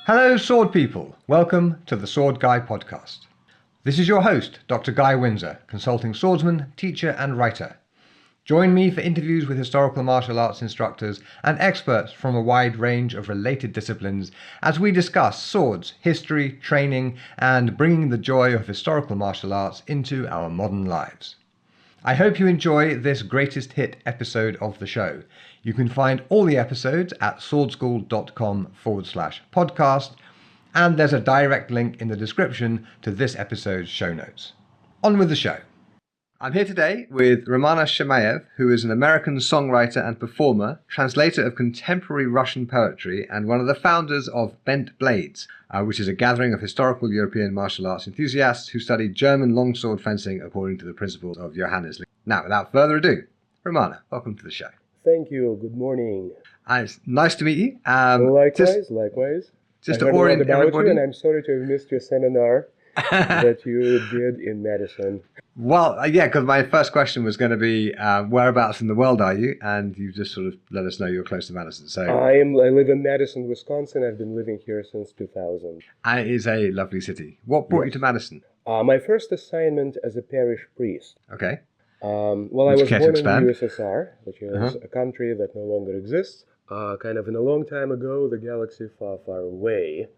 Hello, sword people. Welcome to the Sword Guy podcast. This is your host, Dr. Guy Windsor, consulting swordsman, teacher, and writer. Join me for interviews with historical martial arts instructors and experts from a wide range of related disciplines as we discuss swords, history, training, and bringing the joy of historical martial arts into our modern lives. I hope you enjoy this greatest hit episode of the show. You can find all the episodes at swordschool.com/podcast, and there's a direct link in the description to this episode's show notes. On with the show. I'm here today with Romana Shemayev, who is an American songwriter and performer, translator of contemporary Russian poetry, and one of the founders of Bent Blades, which is a gathering of historical European martial arts enthusiasts who study German longsword fencing according to the principles of Johannes Liechtenauer. Now, without further ado, Romana, welcome to the show. Thank you. Good morning. It's nice to meet you. Likewise. Just I to orient about everybody. you, and I'm sorry to have missed your seminar that you did in Madison. Well, yeah, because my first question was going to be, whereabouts in the world are you? And you just sort of let us know you're close to Madison. So I live in Madison, Wisconsin. I've been living here since 2000. And it is a lovely city. What brought you to Madison? My first assignment as a parish priest. Okay. I was born in the USSR, which is a country that no longer exists. Kind of in a long time ago, the galaxy far, far away.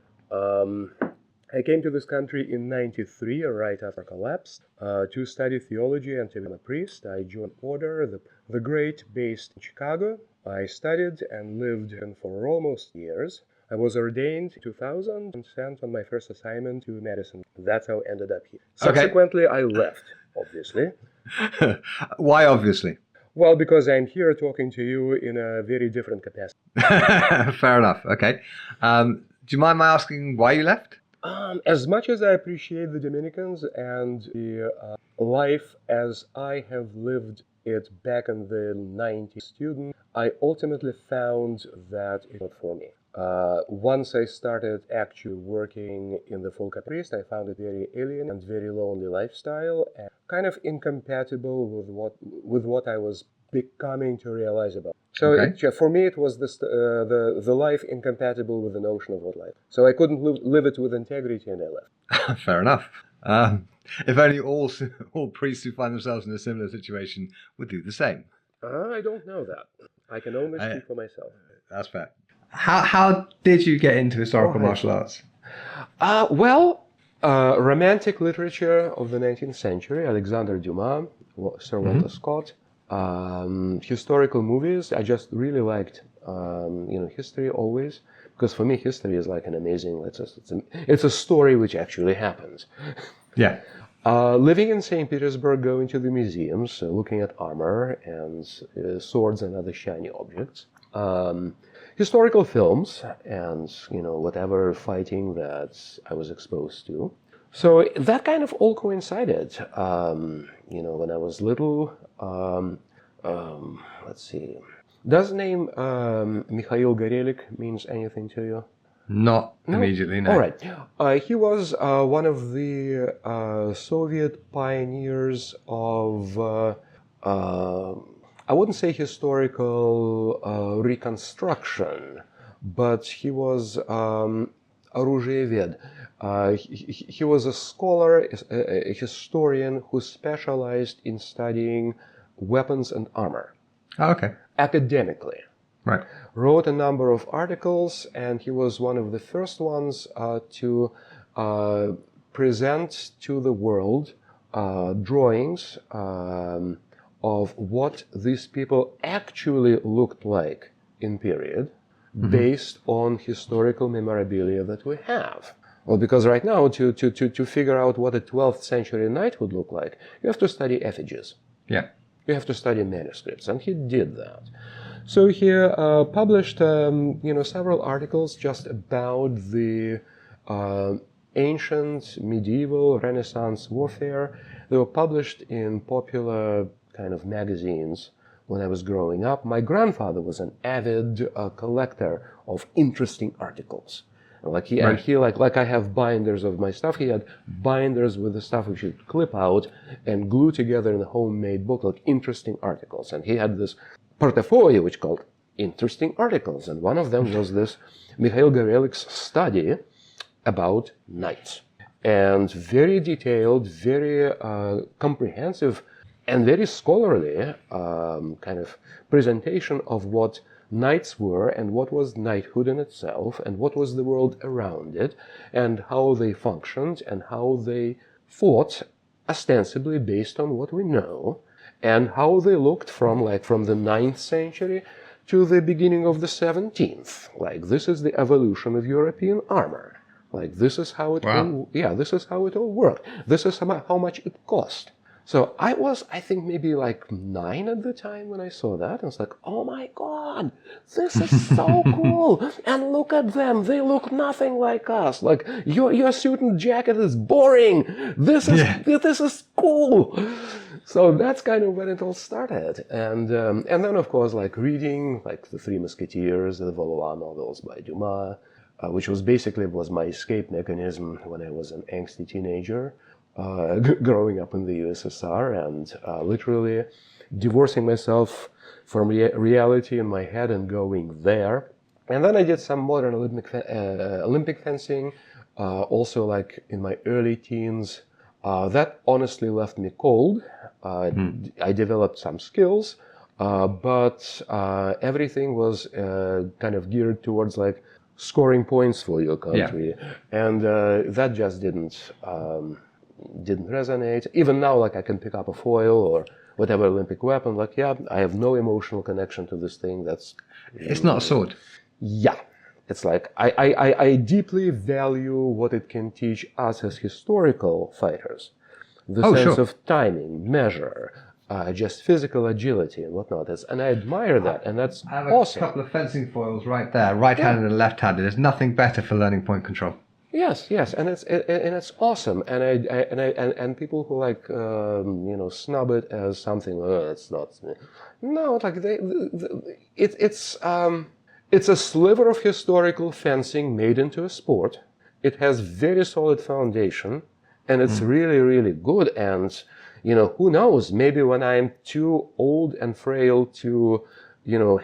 I came to this country in '93, right after collapse, to study theology and to become a priest. I joined Order, the Great, based in Chicago. I studied and lived in for almost years. I was ordained in 2000 and sent on my first assignment to Madison. That's how I ended up here. Subsequently, I left, obviously. Why, obviously? Well, because I'm here talking to you in a very different capacity. Fair enough. Okay. Do you mind my asking why you left? As much as I appreciate the Dominicans and the life as I have lived it back in the 90s student, I ultimately found that it was not for me. Once I started actually working in the full priest, I found it very alien and very lonely lifestyle, and kind of incompatible with what I was becoming to realize about. So for me, it was the life incompatible with the notion of what life. So I couldn't live it with integrity, and I left. Fair enough. If only all priests who find themselves in a similar situation would do the same. I don't know that. I can only speak for myself. That's fair. How did you get into historical martial arts? Romantic literature of the 19th century, Alexander Dumas, Sir Walter Scott, historical movies. I just really liked, history always, because for me, history is like an amazing. It's a story which actually happens. Yeah. Living in St. Petersburg, going to the museums, looking at armor and swords and other shiny objects. Historical films and, whatever fighting that I was exposed to. So that kind of all coincided. When I was little, let's see. Does the name Mikhail Gorelik means anything to you? Not immediately, no. All right. He was one of the Soviet pioneers of, I wouldn't say historical reconstruction, but he was оружиевед. He was a scholar, a historian who specialized in studying weapons and armor. Oh, okay. Academically. Right. Wrote a number of articles, and he was one of the first ones to present to the world drawings of what these people actually looked like in period, based on historical memorabilia that we have. Well, because right now, to figure out what a 12th century knight would look like, you have to study effigies. Yeah. You have to study manuscripts, and he did that. So he published, several articles just about the ancient, medieval, Renaissance warfare. They were published in popular kind of magazines when I was growing up. My grandfather was an avid collector of interesting articles. Like I have binders of my stuff. He had binders with the stuff which you'd clip out and glue together in a homemade book, like interesting articles. And he had this portfolio, which called interesting articles. And one of them was this Mikhail Gorelik's study about knights. And very detailed, very comprehensive, and very scholarly kind of presentation of what knights were and what was knighthood in itself and what was the world around it and how they functioned and how they fought ostensibly based on what we know and how they looked from the 9th century to the beginning of the 17th. Like, this is the evolution of European armor. Like, this is how it this is how it all worked. This is how much it cost. So I was, I think, maybe like 9 at the time when I saw that. And it's like, oh my God, this is so cool. And look at them. They look nothing like us. Like, your suit and jacket is boring. This is cool. So that's kind of when it all started. And then, of course, like reading like The Three Musketeers, the Valois novels by Dumas, which was my escape mechanism when I was an angsty teenager. Growing up in the USSR and literally divorcing myself from reality in my head and going there. And then I did some modern Olympic fencing, also like in my early teens. That honestly left me cold. I developed some skills, but everything was kind of geared towards like scoring points for your country. Yeah. And that just didn't resonate. Even now, like I can pick up a foil or whatever Olympic weapon, like, yeah, I have no emotional connection to this thing. It's not a sword. Yeah. It's like, I deeply value what it can teach us as historical fighters. The sense of timing, measure, just physical agility and whatnot. And I admire that, and that's awesome. I have a couple of fencing foils right there, right-handed and left-handed. There's nothing better for learning point control. Yes, and it's awesome, and people who like snub it as something. Oh, it's not. No, like it's a sliver of historical fencing made into a sport. It has very solid foundation, and it's really, really good. And who knows? Maybe when I'm too old and frail to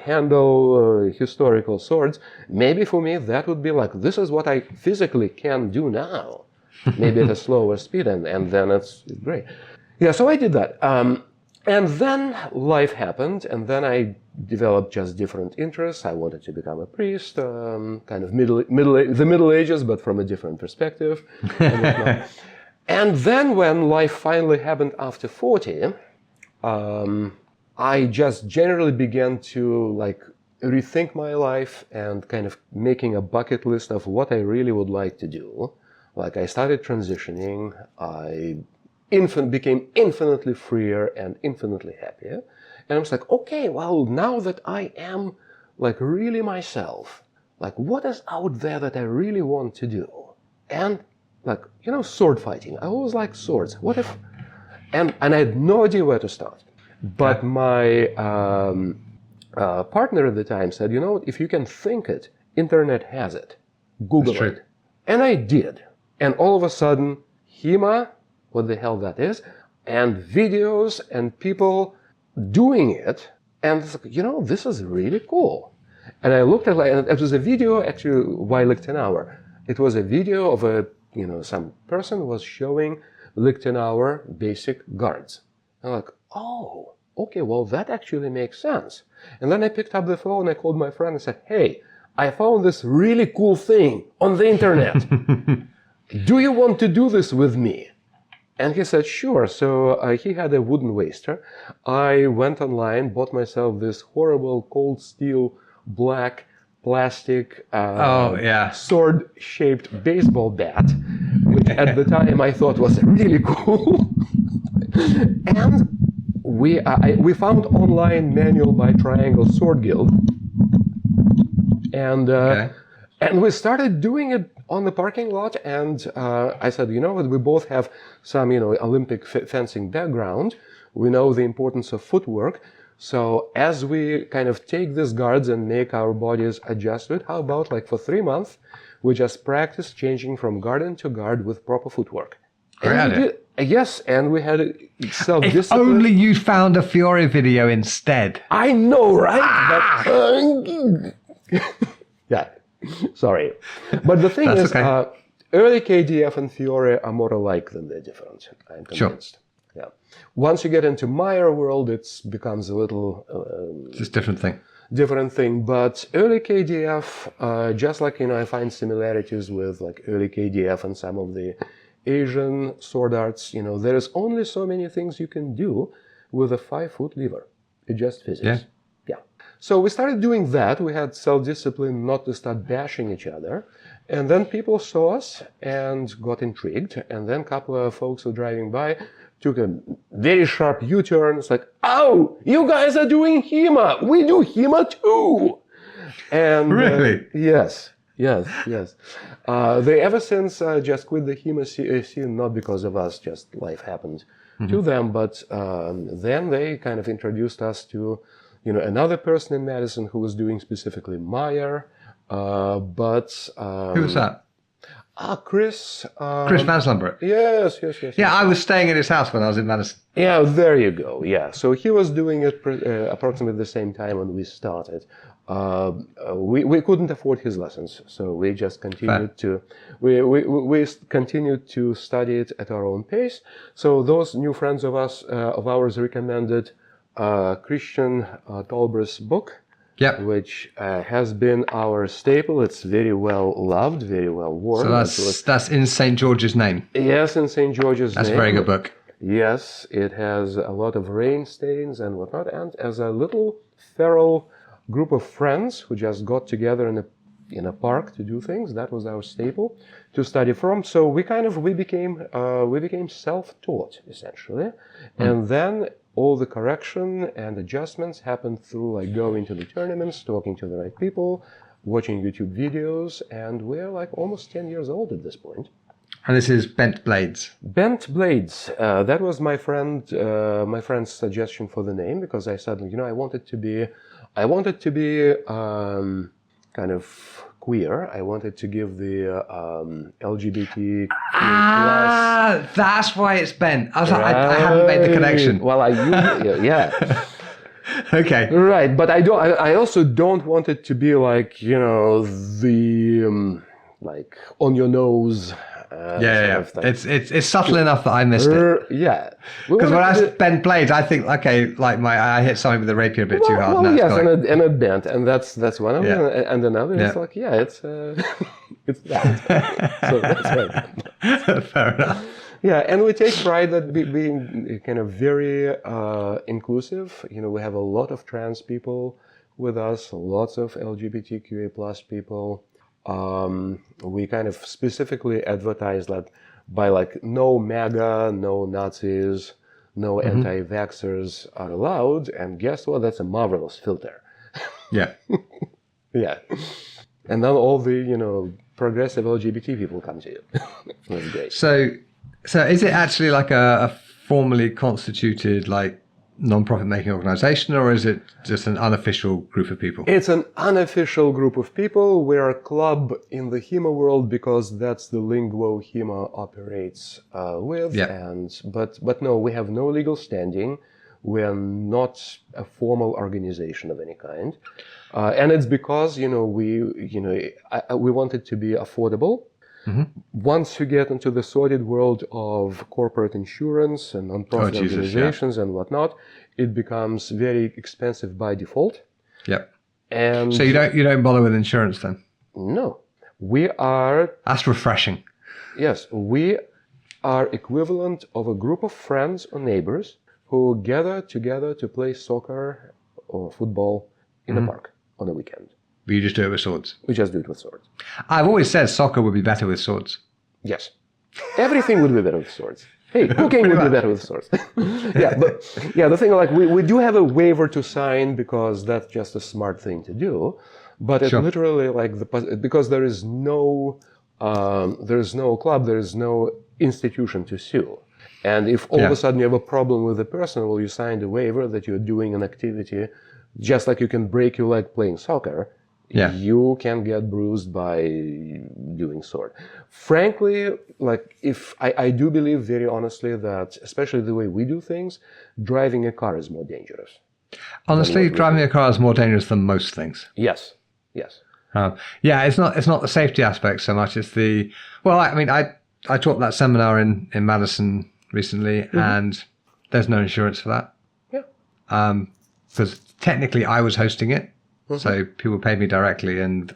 handle historical swords, maybe for me that would be like, this is what I physically can do now. Maybe at a slower speed, and then it's great. Yeah, so I did that. And then life happened, and then I developed just different interests. I wanted to become a priest, kind of the Middle Ages, but from a different perspective. And then when life finally happened after 40, I just generally began to like rethink my life and kind of making a bucket list of what I really would like to do. Like, I started transitioning. I became infinitely freer and infinitely happier. And I was like, okay, well, now that I am like really myself, like what is out there that I really want to do? And like, sword fighting. I always liked swords. What if, and I had no idea where to start. But my partner at the time said, if you can think it, internet has it. Google it. And I did. And all of a sudden, HEMA, what the hell that is, and videos and people doing it. And it's like, this is really cool. And I looked at and it was a video, actually, by Liechtenauer. It was a video of some person was showing Liechtenauer basic guards. I'm like, oh, okay, well, that actually makes sense. And then I picked up the phone, I called my friend and said, hey, I found this really cool thing on the internet. Do you want to do this with me? And he said, sure. So he had a wooden waster. I went online, bought myself this horrible cold steel black plastic sword-shaped baseball bat, which at the time I thought was really cool. And we found online manual by Triangle Sword Guild, and we started doing it on the parking lot. And I said, we both have some Olympic fencing background. We know the importance of footwork. So as we kind of take these guards and make our bodies adjust to it, how about like for 3 months we just practice changing from guard into guard with proper footwork? Yes, and we had If self-discipline. only you found a Fiore video instead. I know, right? But, yeah, sorry. But the thing That's is, okay. early KDF and Fiore are more alike than they're different. I'm convinced. Yeah. Once you get into Meyer world, it becomes a little It's just a different thing. different thing. But early KDF, just like, I find similarities with like early KDF and some of the Asian sword arts, there is only so many things you can do with a 5-foot lever. It's just physics. Yeah. Yeah. So we started doing that. We had self-discipline not to start bashing each other. And then people saw us and got intrigued. And then a couple of folks who were driving by took a very sharp U-turn. It's like, oh, you guys are doing HEMA. We do HEMA too. And Really? Yes. They ever since just quit the HEMA scene, not because of us, just life happened to them. But then they kind of introduced us to, another person in Madison who was doing specifically Meyer. Who was that? Chris. Chris Van Slumber. Yes. Yeah, I was staying at his house when I was in Madison. Yeah, there you go. Yeah, so he was doing it approximately the same time when we started. We couldn't afford his lessons, so we just continued to we continued to study it at our own pace. So those new friends of ours recommended Christian Tolber's book. Yep. Which has been our staple. It's very well loved, very well worn. So that's in St. George's name. Yes, in St. George's That's name. a very good book. Yes, it has a lot of rain stains and whatnot. And as a little feral group of friends who just got together in a park to do things, that was our staple to study from. So we became self-taught essentially, and then all the correction and adjustments happened through like going to the tournaments, talking to the right people, watching YouTube videos, and we're like almost 10 years old at this point. And this is Bent Blades. Bent Blades. That was my friend's suggestion for the name, because I said, I wanted to be kind of queer. I wanted to give the LGBT plus. That's why it's bent. I was like, I haven't made the connection. Well, yeah. Okay. Right, but I also don't want it to be like, the like on your nose. Yeah. It's subtle enough that I missed it. Yeah. Because when I bend blades, I think, okay, like I hit something with a rapier a bit too hard. Well, yes, and a bent, and that's one of them, and another is like, it's it's that. So that's right. Fair enough. Yeah, and we take pride that being kind of very inclusive. We have a lot of trans people with us, lots of LGBTQA plus people. We kind of specifically advertise that by like no MAGA, no Nazis, no anti-vaxxers are allowed. And guess what? That's a marvelous filter. Yeah. Yeah. And then all the, progressive LGBT people come to you. That's great. So is it actually like a formally constituted like non-profit making organization, or is it just an unofficial group of people? It's an unofficial group of people. We're a club in the HEMA world because that's the linguo HEMA operates with. Yeah. But no, we have no legal standing. We're not a formal organization of any kind. And it's because, we want it to be affordable. Mm-hmm. Once you get into the sordid world of corporate insurance and non-profit organizations and whatnot, it becomes very expensive by default. Yep. And so you don't bother with insurance then? No. We are... That's refreshing. Yes. We are equivalent of a group of friends or neighbors who gather together to play soccer or football in a park on a weekend. But you just do it with swords? We just do it with swords. I've always said soccer would be better with swords. Yes. Everything would be better with swords. Hey, cooking would be better with swords. The thing, like, we do have a waiver to sign because that's just a smart thing to do. But it literally, like, because there is no club, there is no institution to sue. And if all of a sudden you have a problem with a person, well, you signed a waiver that you're doing an activity, just like you can break your leg playing soccer, Yeah. You can get bruised by doing sword. Frankly, like if I do believe very honestly that, especially the way we do things, driving a car is more dangerous. Honestly, driving a car is more dangerous than most things. Yes. Yes. Yeah, it's not the safety aspect so much. It's the I taught that seminar in Madison recently, and there's no insurance for that. Yeah. Because technically I was hosting it, so people paid me directly, and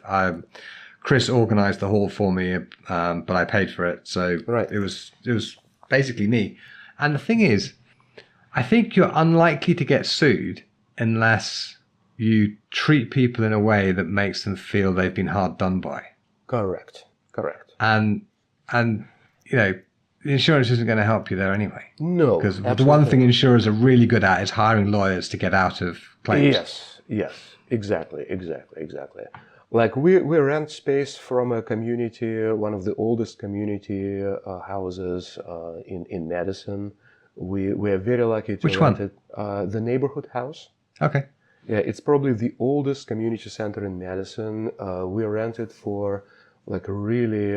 Chris organised the hall for me, but I paid for it, so it was basically me. And the thing is, I think you're unlikely to get sued unless you treat people in a way that makes them feel they've been hard done by. Correct. And the insurance isn't going to help you there anyway. No, because the one thing insurers are really good at is hiring lawyers to get out of claims. Yes, exactly. Like we rent space from a community, one of the oldest community houses in Madison. We're very lucky to rent it. The neighborhood house. Okay. Yeah, it's probably the oldest community center in Madison. We rent it for like a really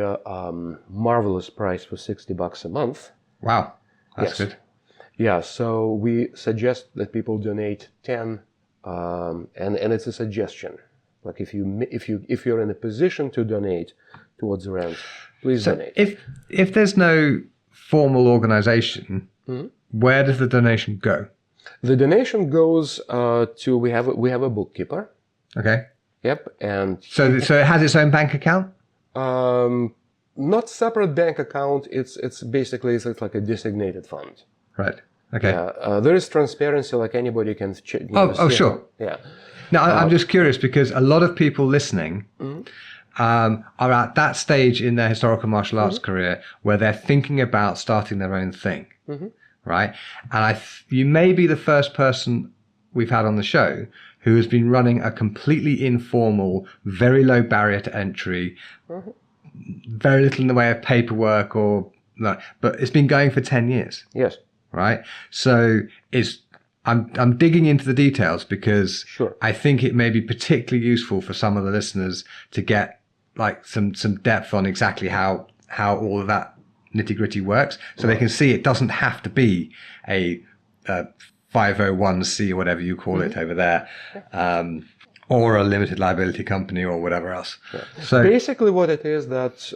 marvelous price for $60 a month. Wow, that's good. Yeah, so we suggest that people donate 10, and it's a suggestion. Like if you're in a position to donate towards the rent, please donate. If there's no formal organization, where does the donation go? The donation goes to we have a bookkeeper. Okay. Yep, and so it has its own bank account. Not separate bank account. It's basically it's like a designated fund. Right. Okay. Yeah. There is transparency. Like anybody can. Sure. Yeah. Now I'm just curious because a lot of people listening are at that stage in their historical martial arts career where they're thinking about starting their own thing, right? And you may be the first person we've had on the show who has been running a completely informal, very low barrier to entry, very little in the way of paperwork but it's been going for 10 years. Yes. Right. So I'm digging into the details because I think it may be particularly useful for some of the listeners to get like some depth on exactly how all of that nitty-gritty works, so they can see it doesn't have to be a 501c or whatever you call it over there, or a limited liability company or whatever else. Yeah. So basically what it is that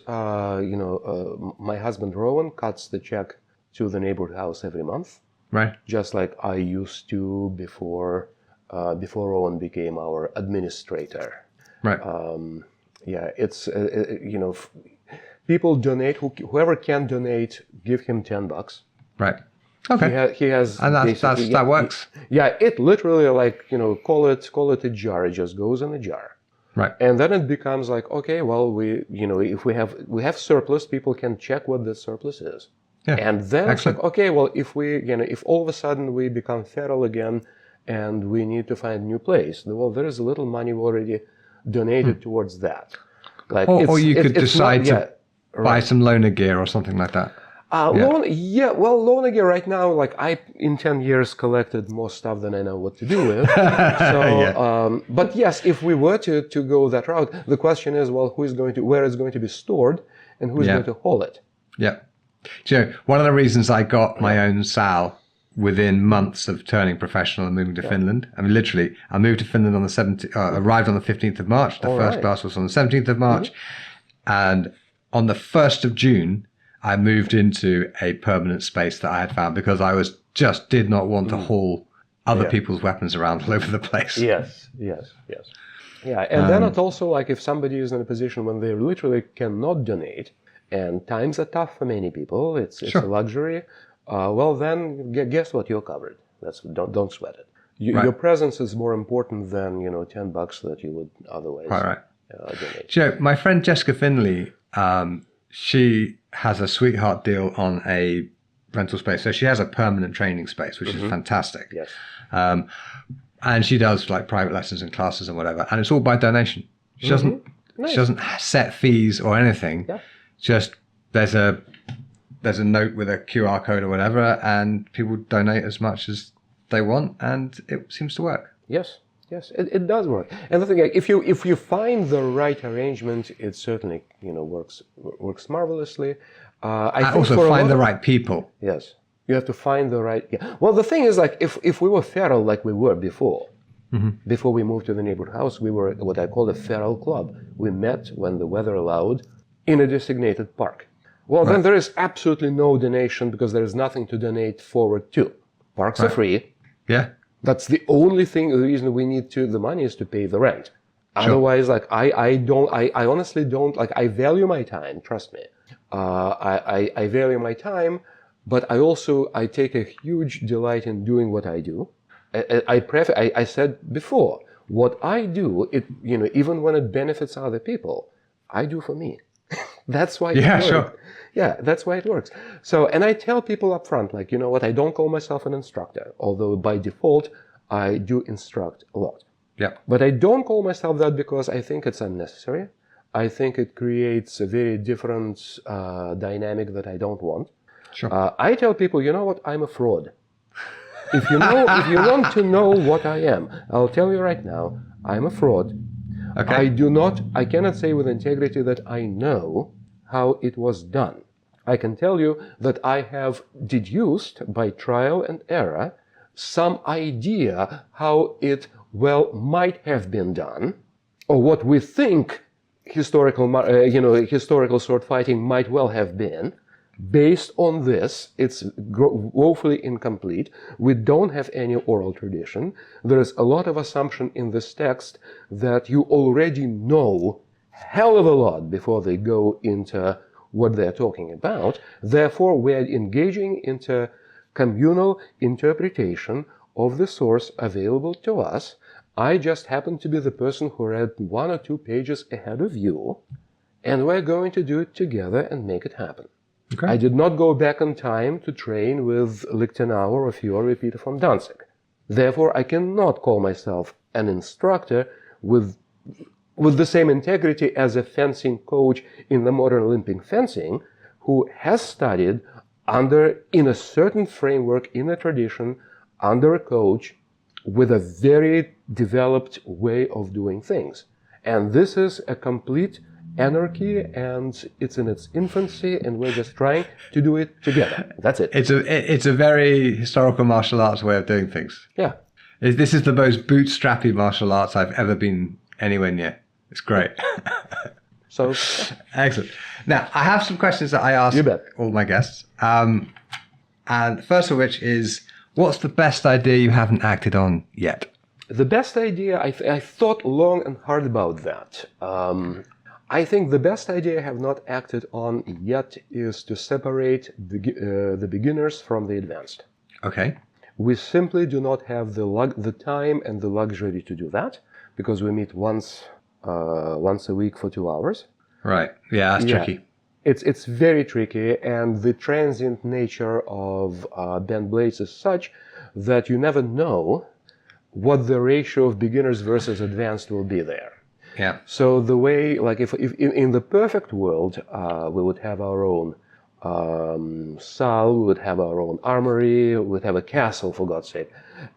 my husband Rowan cuts the check to the neighborhood house every month. Right. Just like I used to before Rowan became our administrator. Right. It's people donate. Whoever can donate, give him $10. Right. Okay. He has, and that works. It literally call it a jar. It just goes in a jar. Right. And then it becomes like, okay, well, if we have surplus, people can check what the surplus is. Yeah. And then it's like, okay, well, if if all of a sudden we become feral again and we need to find a new place, well, there is a little money already donated towards that. Like, or you could decide to buy some loaner gear or something like that. Loaner gear right now, like I, in 10 years, collected more stuff than I know what to do with. So, but yes, if we were to go that route, the question is, well, where it's going to be stored and who's going to haul it? Yeah. So one of the reasons I got my own SAL within months of turning professional and moving to Finland, I mean, literally, I moved to Finland on the 17th, arrived on the 15th of March. The first class was on the 17th of March. And on the 1st of June, I moved into a permanent space that I had found because I did not want to haul other people's weapons around all over the place. Yes. Yeah, and then it's also like if somebody is in a position when they literally cannot donate, and times are tough for many people, it's a luxury. Well, then guess what? You're covered. Don't sweat it. Your presence is more important than $10 that you would otherwise donate. My friend Jessica Finley, she has a sweetheart deal on a rental space. So she has a permanent training space, which is fantastic. Yes. And she does like private lessons and classes and whatever, and it's all by donation. She doesn't set fees or anything. Yeah. Just there's a note with a QR code or whatever, and people donate as much as they want, and it seems to work. Yes. Yes, it does work. And the thing, like, if you find the right arrangement, it certainly works marvelously. I think also find the right people. Yes, you have to find the right. Yeah. Well, the thing is, like, if we were feral like we were before, before we moved to the neighborhood house, we were what I call a feral club. We met when the weather allowed in a designated park. Well, then there is absolutely no donation because there is nothing to donate forward to. Parks are free. Yeah. That's the only thing. The reason we need the money is to pay the rent. Otherwise, like I honestly don't like. I value my time. Trust me. I value my time, but I take a huge delight in doing what I do. I said before, what I do, even when it benefits other people, I do for me. That's why it works. Sure. Yeah, that's why it works. So, and I tell people up front, like, you know what, I don't call myself an instructor, although by default, I do instruct a lot. Yeah. But I don't call myself that because I think it's unnecessary. I think it creates a very different dynamic that I don't want. Sure. I tell people, you know what, I'm a fraud. If you want to know what I am, I'll tell you right now, I'm a fraud. Okay. I cannot say with integrity that I know how it was done. I can tell you that I have deduced by trial and error some idea how it might have been done, or what we think historical sword fighting might well have been. Based on this, it's woefully incomplete. We don't have any oral tradition. There is a lot of assumption in this text that you already know hell of a lot before they go into what they're talking about. Therefore, we're engaging into communal interpretation of the source available to us. I just happen to be the person who read 1 or 2 pages ahead of you, and we're going to do it together and make it happen. Okay. I did not go back in time to train with Liechtenauer or Fiore Peter von Danzig. Therefore, I cannot call myself an instructor with the same integrity as a fencing coach in the modern Olympic fencing who has studied in a certain framework, in a tradition, under a coach with a very developed way of doing things. And this is a complete anarchy, and it's in its infancy, and we're just trying to do it together. That's it. It's a very historical martial arts way of doing things. Yeah. This is the most bootstrappy martial arts I've ever been anywhere near. It's great. So excellent. Now, I have some questions that I ask all my guests. And the first of which is, what's the best idea you haven't acted on yet? The best idea, I thought long and hard about that. I think the best idea I have not acted on yet is to separate the beginners from the advanced. Okay. We simply do not have the time and the luxury to do that because we meet once a week for 2 hours. Right. Yeah, that's tricky. It's very tricky, and the transient nature of bent blades is such that you never know what the ratio of beginners versus advanced will be there. Yeah. So the way, like, if in the perfect world, we would have our own saal, we would have our own armory, we would have a castle, for God's sake,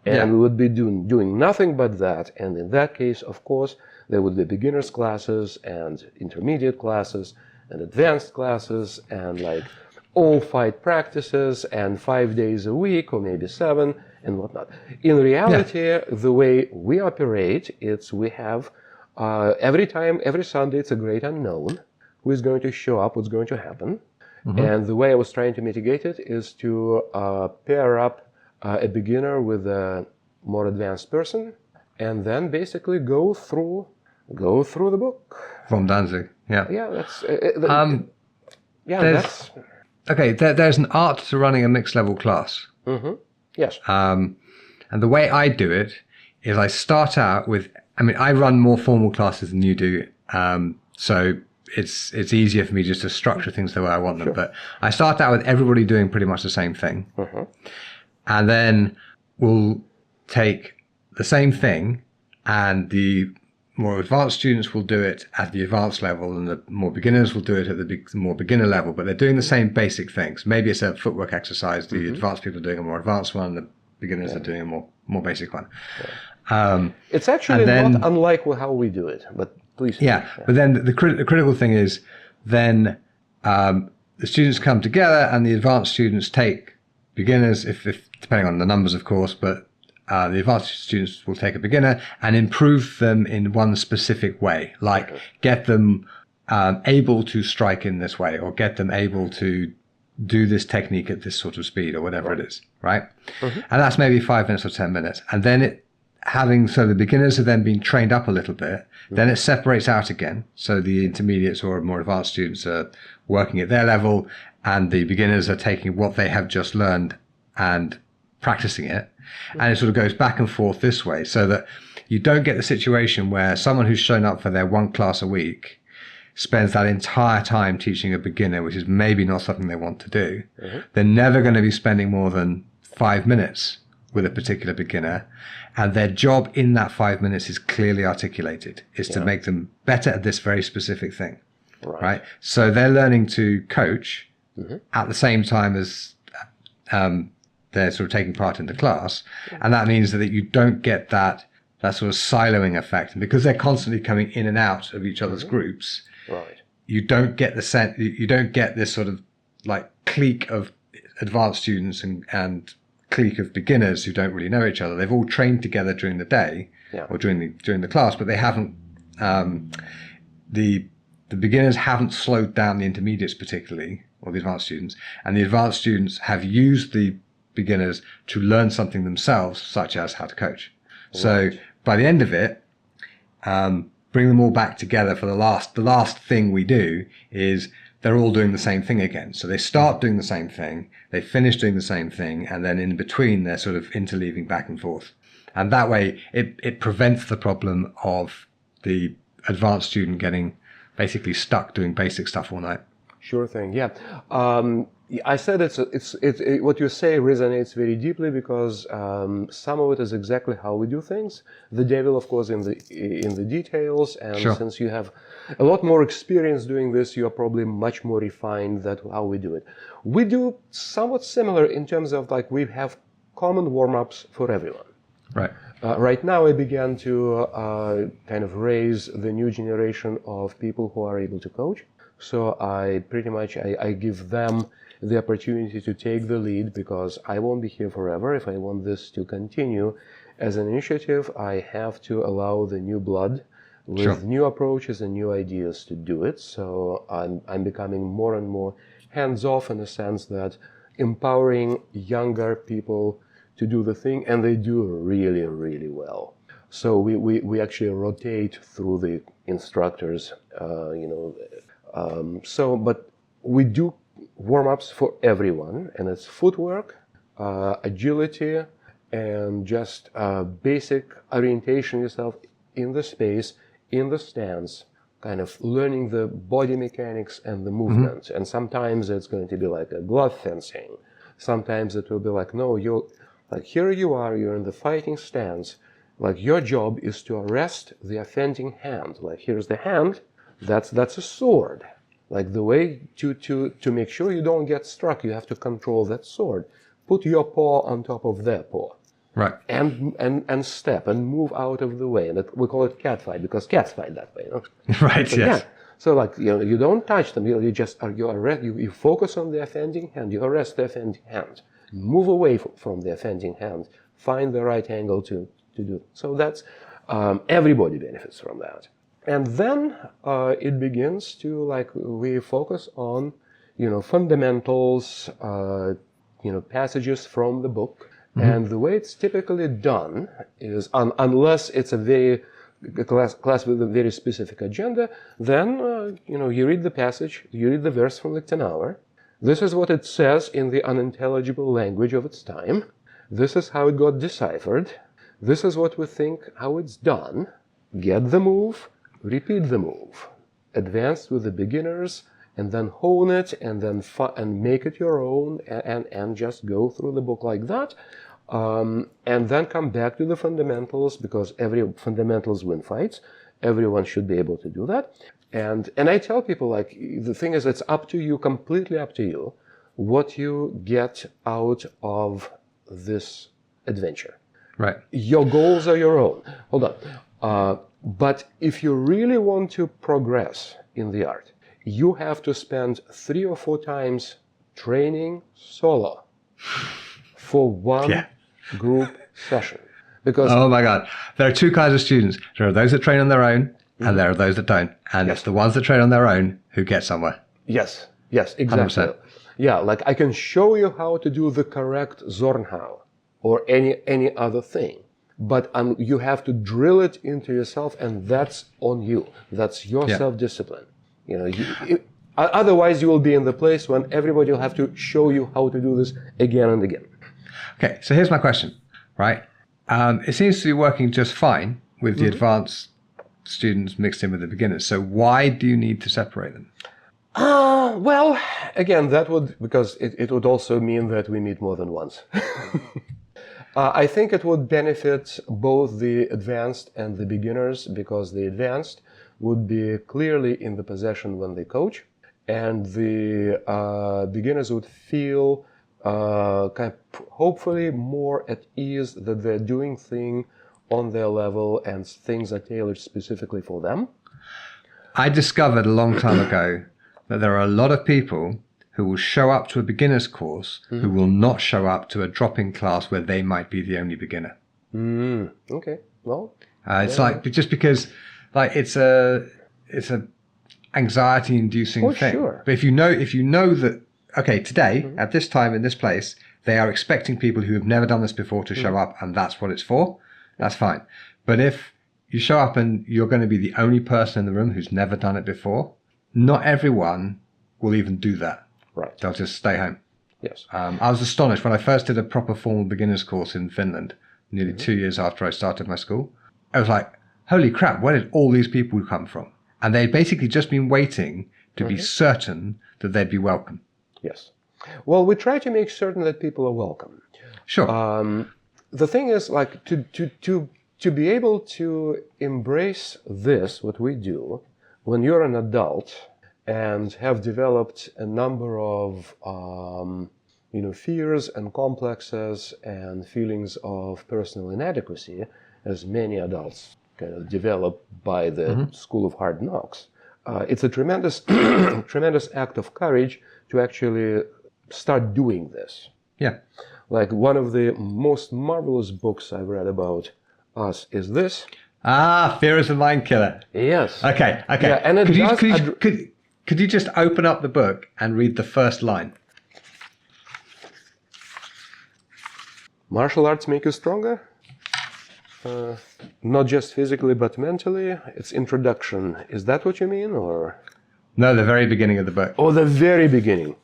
and we would be doing nothing but that. And in that case, of course, there would be beginners classes and intermediate classes and advanced classes and like all fight practices and 5 days a week or maybe 7 and whatnot. In reality, the way we operate, we have every Sunday, it's a great unknown. Who is going to show up? What's going to happen? Mm-hmm. And the way I was trying to mitigate it is to pair up a beginner with a more advanced person, and then basically go through the book. From Danzig, yeah. Yeah, that's. That's. Okay, there's an art to running a mixed level class. Mm-hmm. Yes. And the way I do it is I start out with. I run more formal classes than you do, so it's easier for me just to structure things the way I want them. Sure. But I start out with everybody doing pretty much the same thing, and then we'll take the same thing, and the more advanced students will do it at the advanced level, and the more beginners will do it at the more beginner level. But they're doing the same basic things. Maybe it's a footwork exercise. The advanced people are doing a more advanced one. The beginners are doing a more basic one. It's actually not unlike how we do it, but please. Yeah, but then the critical thing is then the students come together and the advanced students take beginners, if depending on the numbers, of course, but the advanced students will take a beginner and improve them in one specific way, like get them able to strike in this way, or get them able to do this technique at this sort of speed, or whatever it is, right? And that's maybe 5 minutes or 10 minutes. And then so the beginners have then been trained up a little bit, then it separates out again. So the intermediates or more advanced students are working at their level, and the beginners are taking what they have just learned and practicing it. And it sort of goes back and forth this way, so that you don't get the situation where someone who's shown up for their one class a week spends that entire time teaching a beginner, which is maybe not something they want to do. They're never going to be spending more than 5 minutes with a particular beginner, and their job in that 5 minutes is clearly articulated, is to make them better at this very specific thing, right? So they're learning to coach at the same time as they're sort of taking part in the class, and that means that you don't get that sort of siloing effect. And because they're constantly coming in and out of each other's groups, you don't get you don't get this sort of like clique of advanced students and clique of beginners who don't really know each other. They've all trained together during the day or during the class, but they haven't the beginners haven't slowed down the intermediates particularly, or the advanced students, and the advanced students have used the beginners to learn something themselves, such as how to coach. So by the end of it, bring them all back together for the last thing we do is they're all doing the same thing again. So they start doing the same thing, they finish doing the same thing, and then in between they're sort of interleaving back and forth. And that way it prevents the problem of the advanced student getting basically stuck doing basic stuff all night. Sure thing, yeah. I said what you say resonates very deeply, because some of it is exactly how we do things. The devil, of course, in the details, and since you have a lot more experience doing this, you are probably much more refined that how we do it. We do somewhat similar in terms of like we have common warm-ups for everyone. Right. Right now, I began to kind of raise the new generation of people who are able to coach. So I give them the opportunity to take the lead, because I won't be here forever. If I want this to continue as an initiative, I have to allow the new blood with new approaches and new ideas to do it. So I'm becoming more and more hands-off, in the sense that empowering younger people to do the thing, and they do really, really well. So we actually rotate through the instructors, but we do warm-ups for everyone, and it's footwork, agility, and just basic orientation yourself in the space, in the stance, kind of learning the body mechanics and the movement. And sometimes it's going to be like a glove fencing. Sometimes it will be like, no, here you are, you're in the fighting stance. Like your job is to arrest the offending hand. Like here's the hand, that's a sword. Like the way to make sure you don't get struck, you have to control that sword. Put your paw on top of their paw. Right. And step and move out of the way. And we call it cat fight, because cats fight that way. Right, so, yes. Yeah. So like, you don't touch them, you focus on the offending hand, you arrest the offending hand. Move away from the offending hand. Find the right angle to do it. So that's, everybody benefits from that. And then it begins to, like, we focus on, fundamentals, passages from the book. And the way it's typically done is, unless it's a class with a very specific agenda, then, you read the passage, you read the verse from Liechtenauer. This is what it says in the unintelligible language of its time. This is how it got deciphered. This is what we think how it's done. Get the move. Repeat the move, advance with the beginners, and then hone it, and then and make it your own, and just go through the book like that, and then come back to the fundamentals, because every fundamentals win fights. Everyone should be able to do that, and I tell people, like, the thing is, it's up to you, completely up to you, what you get out of this adventure. Right. Your goals are your own. Hold on. But if you really want to progress in the art, you have to spend 3 or 4 times training solo for one group session. Because oh my God. There are 2 kinds of students. There are those that train on their own, and there are those that don't. And it's the ones that train on their own who get somewhere. Yes, exactly. 100%. Yeah, like I can show you how to do the correct Zornhau or any other thing. But you have to drill it into yourself, and that's on you. That's your self-discipline. You know, otherwise you will be in the place when everybody will have to show you how to do this again and again. Okay, so here's my question, right? It seems to be working just fine with the advanced students mixed in with the beginners. So why do you need to separate them? Well, again, because it would also mean that we meet more than once. I think it would benefit both the advanced and the beginners, because the advanced would be clearly in the possession when they coach, and the beginners would feel hopefully more at ease that they're doing things on their level and things are tailored specifically for them. I discovered a long time ago that there are a lot of people who will show up to a beginner's course who will not show up to a drop-in class where they might be the only beginner. Okay, well, it's like just because like it's a anxiety-inducing thing. Sure. But if you know that okay, today at this time in this place they are expecting people who have never done this before to show up, and that's what it's for, that's fine. But if you show up and you're going to be the only person in the room who's never done it before, not everyone will even do that. Right. They'll just stay home. Yes. I was astonished when I first did a proper formal beginner's course in Finland, nearly 2 years after I started my school. I was like, holy crap, where did all these people come from? And they'd basically just been waiting to be certain that they'd be welcome. Yes. Well, we try to make certain that people are welcome. Sure. The thing is, like, to be able to embrace this, what we do, when you're an adult and have developed a number of fears and complexes and feelings of personal inadequacy, as many adults kind of develop by the school of hard knocks, it's a tremendous tremendous act of courage to actually start doing this. Yeah. Like, one of the most marvelous books I've read about us is this. Fear is a mind killer. Yes. Okay. Yeah, and it could you just open up the book and read the first line? Martial arts make you stronger? Not just physically, but mentally. It's introduction. Is that what you mean, or? No, the very beginning of the book. Oh, the very beginning.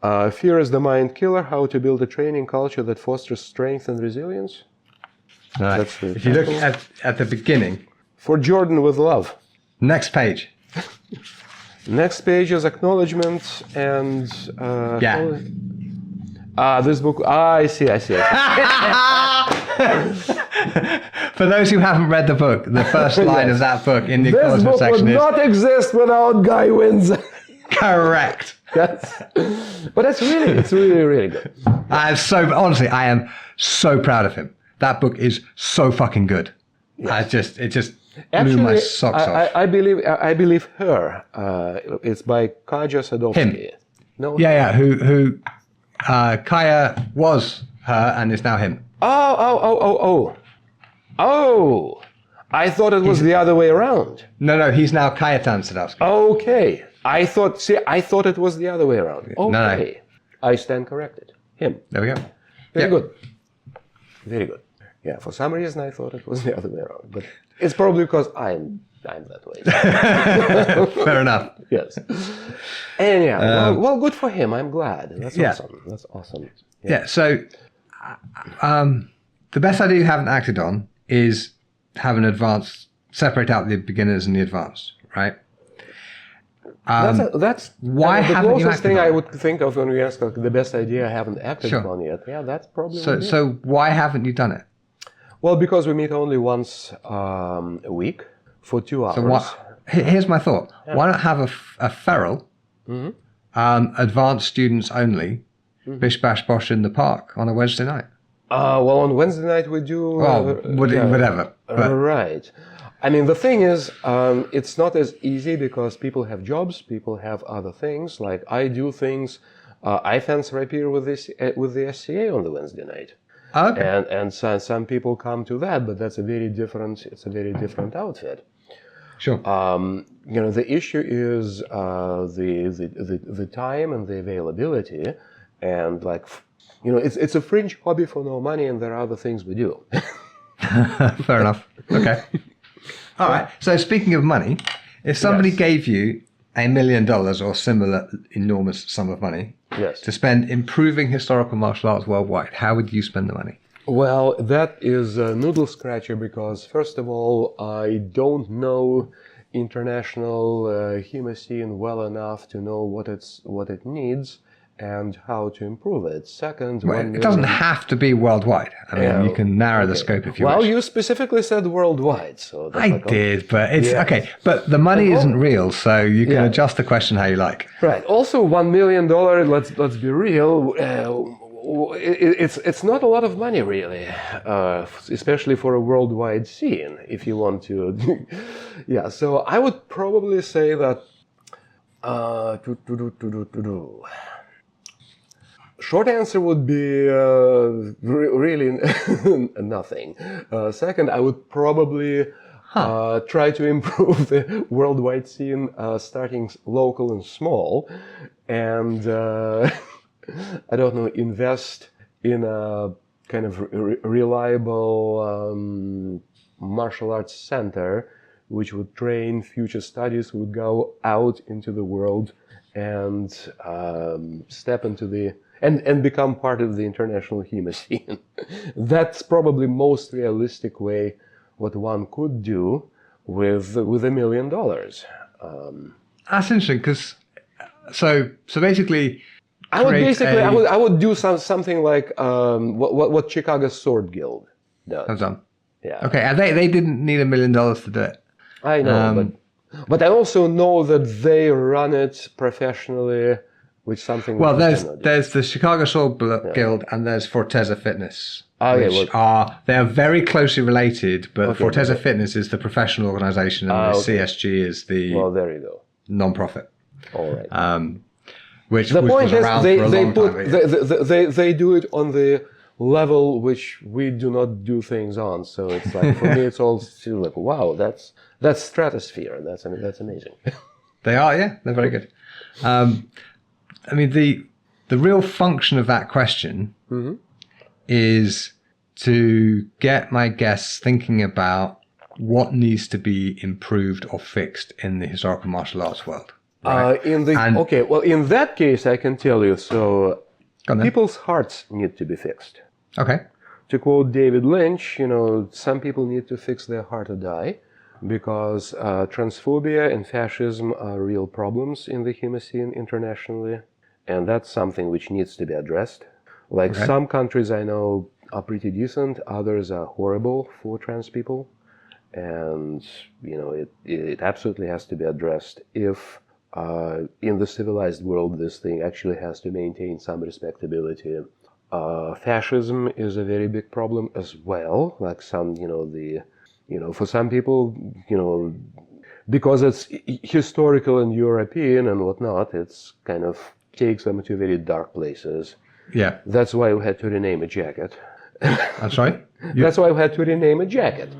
Fear is the mind killer. How to build a training culture that fosters strength and resilience. Right. If you look at the beginning. For Jordan with love. Next page. Next page is acknowledgement and... this book... I see. For those who haven't read the book, the first line of that book in the acknowledgement section is... This book would not exist without Guy Windsor. Correct. But it's really good. I am so proud of him. That book is so fucking good. Yes. It just blew my socks off. I believe her. It's by Kaja Sadowski. Him. No. Yeah. Who Kaya was her and is now him. Oh. I thought it was the other way around. No, he's now Kajetan Sadowski. Okay. I thought it was the other way around. Okay. No. I stand corrected. Him. There we go. Very good. Very good. Yeah, for some reason I thought it was the other way around. But it's probably because I'm that way. Fair enough. Yes. Anyhow, well, good for him. I'm glad. That's awesome. That's awesome. Yeah, so the best idea you haven't acted on is have an advanced, separate out the beginners and the advanced, right? That's why haven't you acted closest thing on I would think of when we ask like, the best idea I haven't acted on yet. Yeah, that's probably so why haven't you done it? Well, because we meet only once a week for 2 hours. So here's my thought. Yeah. Why not have a feral, advanced students only, bish bash bosh in the park on a Wednesday night? Well, on Wednesday night we do... whatever. But Right. I mean, the thing is, it's not as easy because people have jobs, people have other things. Like I do things, I fence rapier with the SCA on the Wednesday night. okay. And some people come to that, but it's a very different outfit. Sure. The issue is the time and the availability, and it's a fringe hobby for no money, and there are other things we do. Fair enough. Okay. All right. So speaking of money, if somebody Yes. gave you $1 million or similar enormous sum of money Yes. to spend improving historical martial arts worldwide, how would you spend the money? Well, that is a noodle scratcher because, first of all, I don't know international HEMA scene well enough to know what it needs and how to improve it. Second, Well, $1 it doesn't million. have to be worldwide. I mean, you can narrow the scope if you Well, wish. you specifically said worldwide, so that's I did, but it's Yeah. okay. But the money isn't real, so you can adjust the question how you like. Right. Also, $1 million. Let's be real. It's not a lot of money, really, especially for a worldwide scene. If you want to, yeah. So I would probably say that. Short answer would be really nothing. Second, I would probably try to improve the worldwide scene, starting local and small, and I don't know, invest in a kind of reliable martial arts center, which would train future studies who would go out into the world and step into the and become part of the international HEMA scene. That's probably most realistic way what one could do with $1 million. That's interesting because so basically, I would create basically a- I would do something like what Chicago Sword Guild does. I've done. Yeah. Okay, and they didn't need $1 million to do it. I know, but I also know that they run it professionally, which something. Well, we cannot do. there's the Chicago Sword Guild and there's Forteza Fitness, yeah, which they're very closely related. But Okay, Forteza okay. Fitness is the professional organisation, and the okay. CSG is the Well, there you go. non-profit, All right. which The point was is, around they for a long put time. they do it on the level which we do not do things on. So it's like for me, it's all still like, wow, that's stratosphere. That's amazing. They are, yeah, they're very good. I mean, the real function of that question is to get my guests thinking about what needs to be improved or fixed in the historical martial arts world. Right? Okay, well, in that case, I can tell you. So, Go on then. people's hearts need to be fixed. Okay. To quote David Lynch, some people need to fix their heart or die, because transphobia and fascism are real problems in the HEMA scene internationally, and that's something which needs to be addressed. Like some countries I know are pretty decent, others are horrible for trans people, and it absolutely has to be addressed if in the civilized world this thing actually has to maintain some respectability. Fascism is a very big problem as well. Like for some people, because it's historical and European and whatnot, it's kind of takes them to very dark places. Yeah. That's why we had to rename a jacket. That's right. That's why we had to rename a jacket.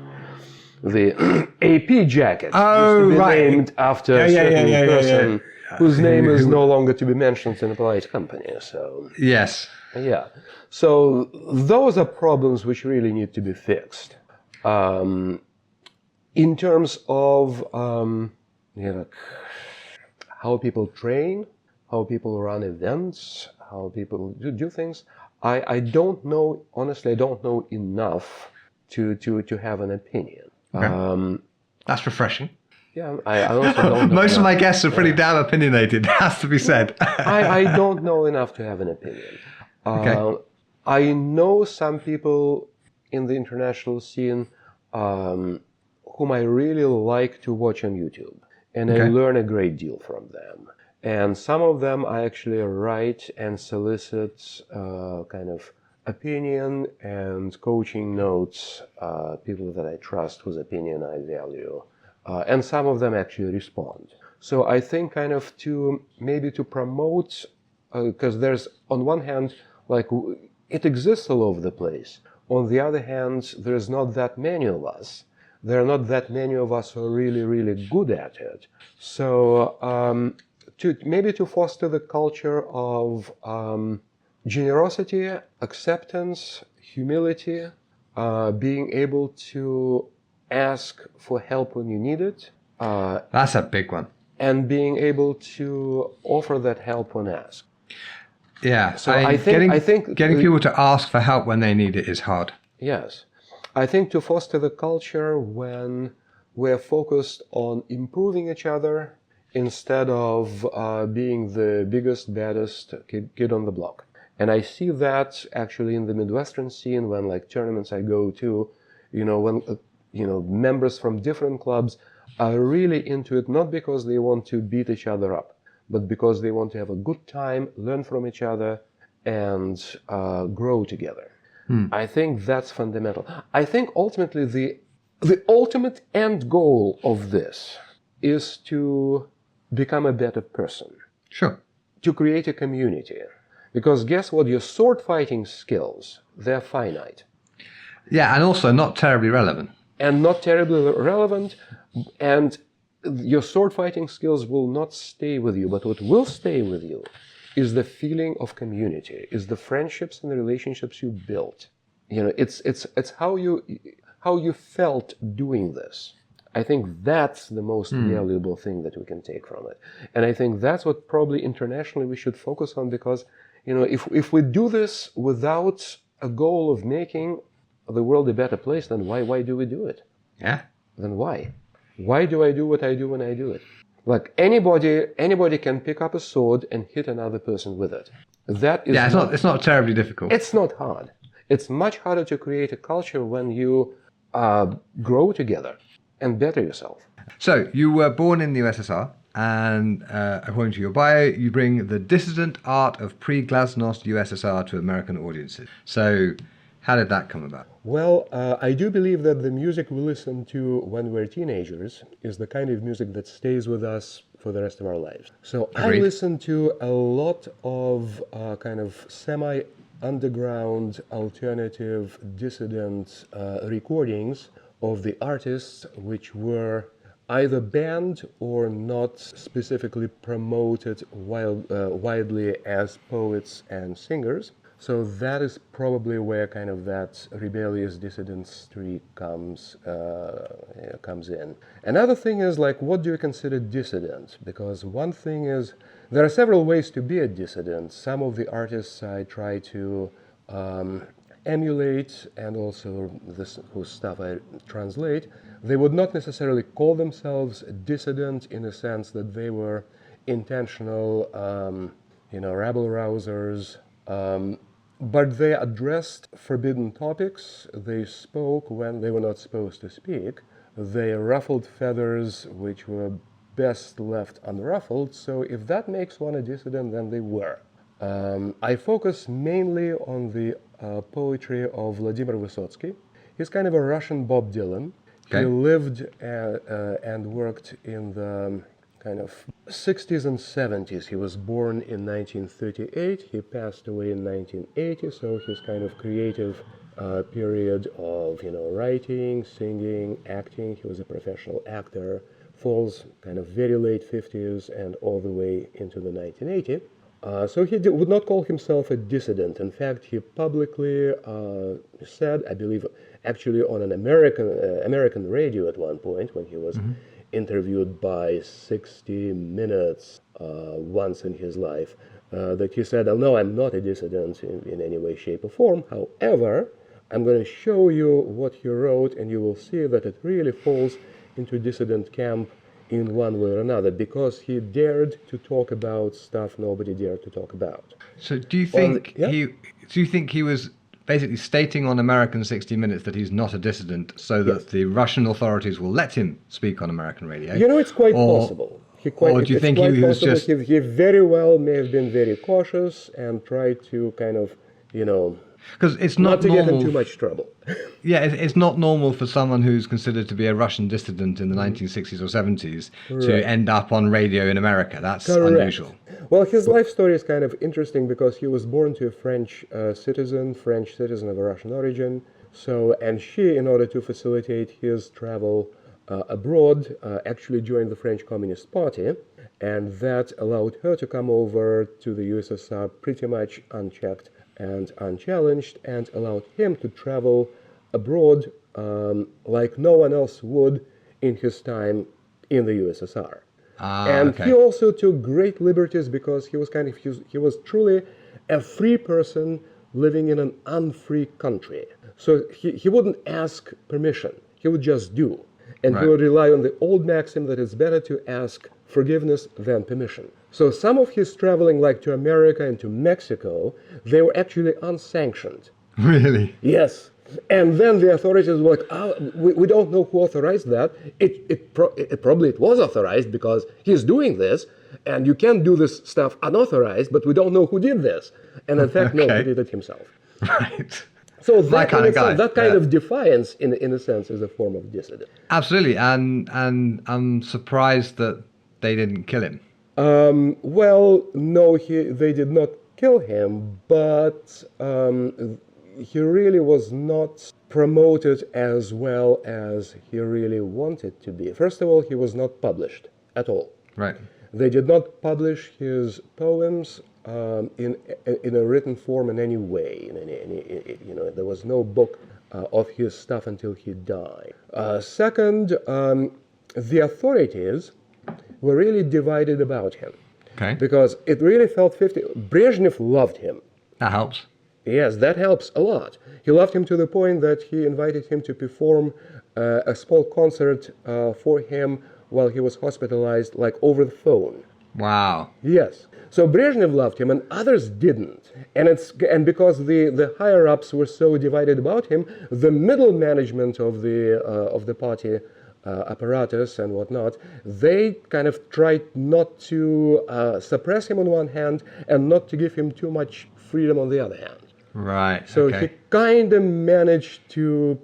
The AP jacket Oh, used to be right. named after a certain person whose name is no longer to be mentioned in a polite company. So Yes. yeah. So those are problems which really need to be fixed. In terms of how people train, how people run events, how people do things, I don't know, honestly, I don't know enough to have an opinion. Okay. That's refreshing. Yeah, I also don't know. Most of my guests are pretty damn opinionated, has to be said. I don't know enough to have an opinion. Okay. I know some people in the international scene whom I really like to watch on YouTube, and I learn a great deal from them. And some of them I actually write and solicit kind of opinion and coaching notes people that I trust, whose opinion I value. And some of them actually respond. So I think kind of to promote, because there's on one hand, like it exists all over the place. On the other hand, there's not that many of us. There are not that many of us who are really, really good at it. So to foster the culture of generosity, acceptance, humility, being able to ask for help when you need it. That's a big one. And being able to offer that help when asked. Yeah, so I think getting people to ask for help when they need it is hard. Yes. I think to foster the culture when we're focused on improving each other instead of being the biggest, baddest kid on the block. And I see that actually in the Midwestern scene when like tournaments I go to, when members from different clubs are really into it, not because they want to beat each other up, but because they want to have a good time, learn from each other, and grow together. I think that's fundamental. I think ultimately the ultimate end goal of this is to become a better person. Sure. To create a community. Because guess what? Your sword fighting skills, they're finite. Yeah, and also not terribly relevant. And not terribly relevant. And your sword fighting skills will not stay with you. But what will stay with you is the feeling of community, is the friendships and the relationships you built. It's how you felt doing this. I think that's the most valuable thing that we can take from it. And I think that's what probably internationally we should focus on, because if we do this without a goal of making the world a better place, then why do we do it? Yeah. Then why? Why do I do what I do when I do it? Like anybody can pick up a sword and hit another person with it. That is it's not terribly difficult. It's not hard. It's much harder to create a culture when you grow together and better yourself. So you were born in the USSR, and according to your bio, you bring the dissident art of pre-Glasnost USSR to American audiences. So how did that come about? Well, I do believe that the music we listen to when we're teenagers is the kind of music that stays with us for the rest of our lives. So Agreed. I listen to a lot of kind of semi-underground, alternative, dissident recordings of the artists which were either banned or not specifically promoted widely as poets and singers. So that is probably where kind of that rebellious dissident streak comes in. Another thing is like, what do you consider dissident? Because one thing is, there are several ways to be a dissident. Some of the artists I try to emulate, and also whose stuff I translate, they would not necessarily call themselves dissident in the sense that they were intentional, rabble rousers. But they addressed forbidden topics. They spoke when they were not supposed to speak. They ruffled feathers which were best left unruffled. So if that makes one a dissident, then they were. I focus mainly on the poetry of Vladimir Vysotsky. He's kind of a Russian Bob Dylan. Okay. He lived and worked in the kind of 60s and 70s. He was born in 1938. He passed away in 1980. So his kind of creative period of writing, singing, acting. He was a professional actor. Falls kind of very late 50s and all the way into the 1980s. So he would not call himself a dissident. In fact, he publicly said, I believe, actually on an American radio at one point when he was interviewed by 60 Minutes once in his life, that he said, "Oh no, I'm not a dissident in any way, shape, or form. However, I'm going to show you what he wrote, and you will see that it really falls into dissident camp in one way or another, because he dared to talk about stuff nobody dared to talk about." So do you think he was basically stating on American 60 Minutes that he's not a dissident so that the Russian authorities will let him speak on American radio? It's quite possible. Or do you think he was just... He very well may have been very cautious and tried to kind of, Because it's not not to get in normal. too much trouble. Yeah, it's not normal for someone who's considered to be a Russian dissident in the 1960s or 70s to Right. end up on radio in America. That's Correct. unusual. Well, his life story is kind of interesting because he was born to a French citizen of a Russian origin. So, and she, in order to facilitate his travel abroad, actually joined the French Communist Party, and that allowed her to come over to the USSR pretty much unchecked and unchallenged, and allowed him to travel abroad like no one else would in his time in the USSR. And Okay. he also took great liberties because he was truly a free person living in an unfree country. So he wouldn't ask permission. He would just do. And he Right. would rely on the old maxim that it's better to ask forgiveness than permission. So some of his traveling, like to America and to Mexico, they were actually unsanctioned. Really? Yes. And then the authorities were like, we don't know who authorized that. Probably it was authorized because he's doing this, and you can't do this stuff unauthorized, but we don't know who did this. And in fact, no, Okay. he did it himself. Right. So My that, kind in of a sense, guy, that kind yeah. of defiance, in a sense, is a form of dissidence. Absolutely. And I'm surprised that they didn't kill him. Well, no, they did not kill him, but he really was not promoted as well as he really wanted to be. First of all, he was not published at all. Right. They did not publish his poems in a written form in any way. There was no book of his stuff until he died. Second, the authorities were really divided about him. Okay. Because it really felt 50. Brezhnev loved him. That helps. Yes, that helps a lot. He loved him to the point that he invited him to perform a small concert for him while he was hospitalized, like over the phone. Wow. Yes. So Brezhnev loved him and others didn't. And because the higher ups were so divided about him, the middle management of the party apparatus and whatnot, they kind of tried not to suppress him on one hand and not to give him too much freedom on the other hand. Right. So okay. he kind of managed to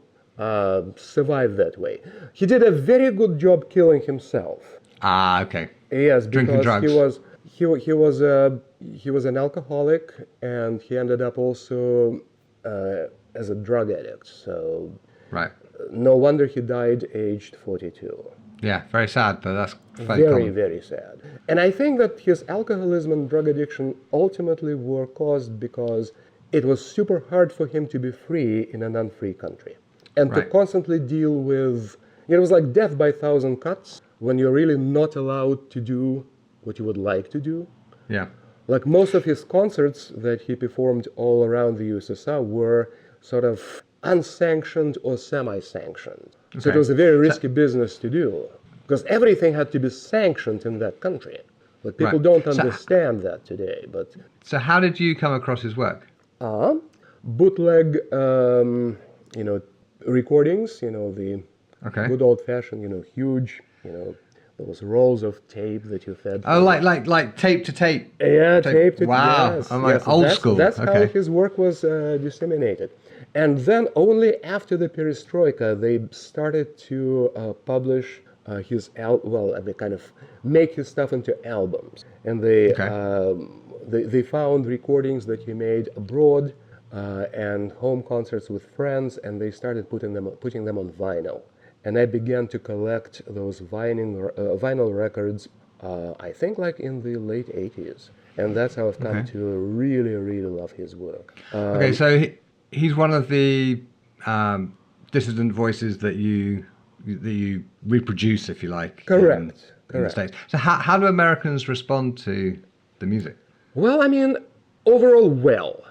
survive that way. He did a very good job killing himself. Okay. Yes, Drinking because drugs. he was an alcoholic, and he ended up also as a drug addict. So Right. no wonder he died aged 42. Yeah, very sad, but that's fairly Very, common. very sad. And I think that his alcoholism and drug addiction ultimately were caused because it was super hard for him to be free in an unfree country. And to Right. constantly deal with, it was like death by thousand cuts when you're really not allowed to do what you would like to do. Yeah. Like most of his concerts that he performed all around the USSR were sort of unsanctioned or semi-sanctioned. So it Okay. was a very risky business to do because everything had to be sanctioned in that country. But people Right. don't So- understand that today. But So how did you come across his work? bootleg, recordings, the Okay. good old-fashioned, huge, those rolls of tape that you fed. Oh, like tape to tape. Yeah, tape to Wow. yes, I'm like yes. old That's- school. That's how Okay. his work was disseminated. And then only after the perestroika, they started to publish they kind of make his stuff into albums. And they found recordings that he made abroad and home concerts with friends, and they started putting them on vinyl. And I began to collect those vinyl records, I think like in the late 80s. And that's how I've come Okay. to really, really love his work. Okay, so he's one of the dissident voices that you reproduce, if you like. Correct, in the correct. States. So how do Americans respond to the music? Well, I mean, overall well.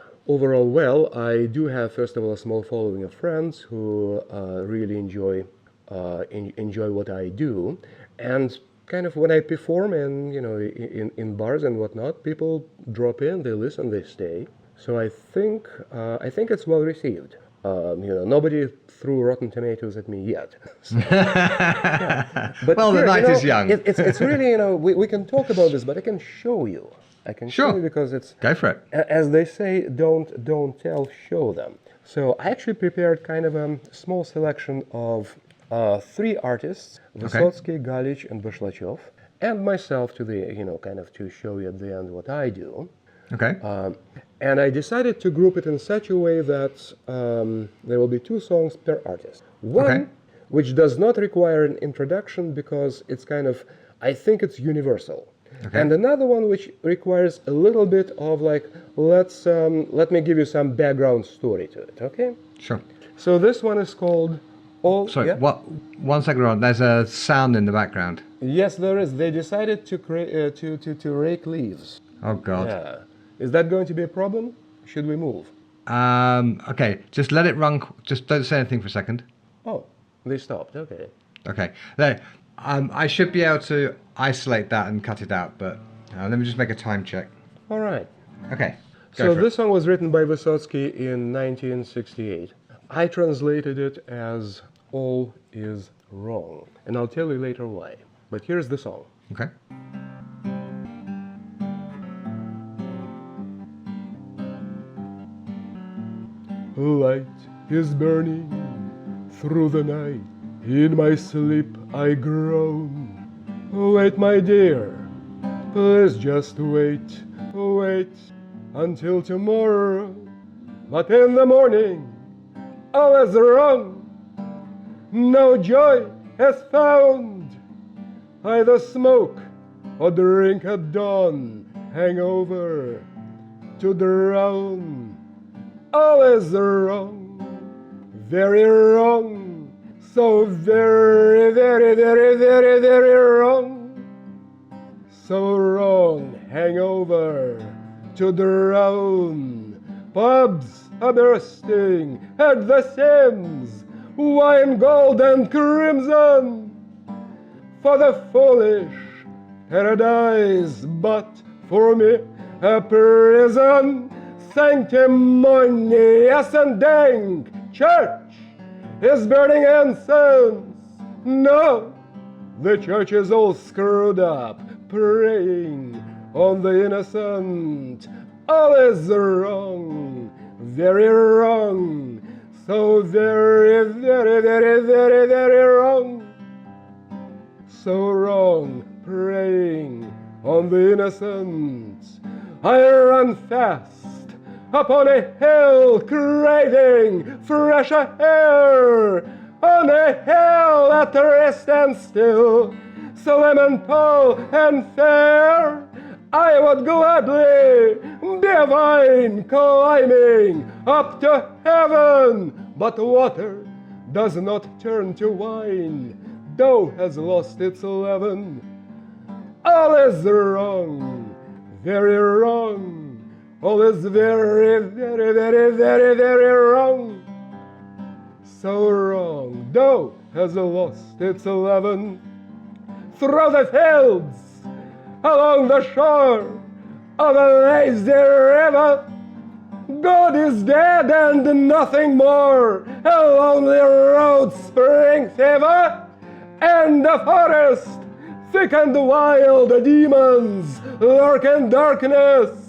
I do have, first of all, a small following of friends who really enjoy what I do, and kind of when I perform and in bars and whatnot, people drop in, they listen, they stay. So I think it's well received. Nobody threw rotten tomatoes at me yet. So, But Well, the here, night is young. It's really, we can talk about this, but I can show you. I can show Sure. you because it's, Go for it. as they say, don't tell, show them. So I actually prepared kind of a small selection of 3 artists: Vysotsky, Galich, and Bashlachov, and myself to the, kind of to show you at the end what I do. Okay. And I decided to group it in such a way that there will be 2 songs per artist. One, Okay. which does not require an introduction because it's kind of, I think it's universal. Okay. And another one which requires a little bit of like, let me give you some background story to it, okay? Sure. So this one is called All... Sorry, yeah? what? 1 second, Ron. There's a sound in the background. Yes, there is. They decided to rake leaves. Oh, God. Yeah. Is that going to be a problem? Should we move? Okay, just let it run. Just don't say anything for a second. Oh, they stopped. Okay. Okay. There. I should be able to isolate that and cut it out, but let me just make a time check. All right. Okay. Go So for this song was written by Vysotsky in 1968. I translated it as All is Wrong, and I'll tell you later why. But here's the song. it. Okay. Light is burning through the night. In my sleep I groan. Wait, my dear, please just wait, wait until tomorrow. But in the morning, all is wrong. No joy is found. Either smoke or drink at dawn, hangover to drown. All is wrong, very wrong, so very, very, very, very, very wrong. So wrong, hangover to drown. Pubs are bursting at the seams, wine, gold, and crimson. For the foolish, paradise, but for me, a prison. Sanctimonious and dank church is burning incense. No, the church is all screwed up, preying on the innocent. All is wrong, very wrong, so very, very, very, very, very wrong. So wrong, preying on the innocent. I run fast upon a hill, craving fresher air, on a hill at rest and still, solemn and tall and fair. I would gladly be a vine climbing up to heaven, but water does not turn to wine. Dough has lost its leaven. All is wrong, very wrong. All is very, very, very, very, very wrong. So wrong. Dough has lost its leaven. Through the fields, along the shore of a lazy river, God is dead and nothing more. A lonely road, spring fever, and the forest, thick and wild, demons lurk in darkness.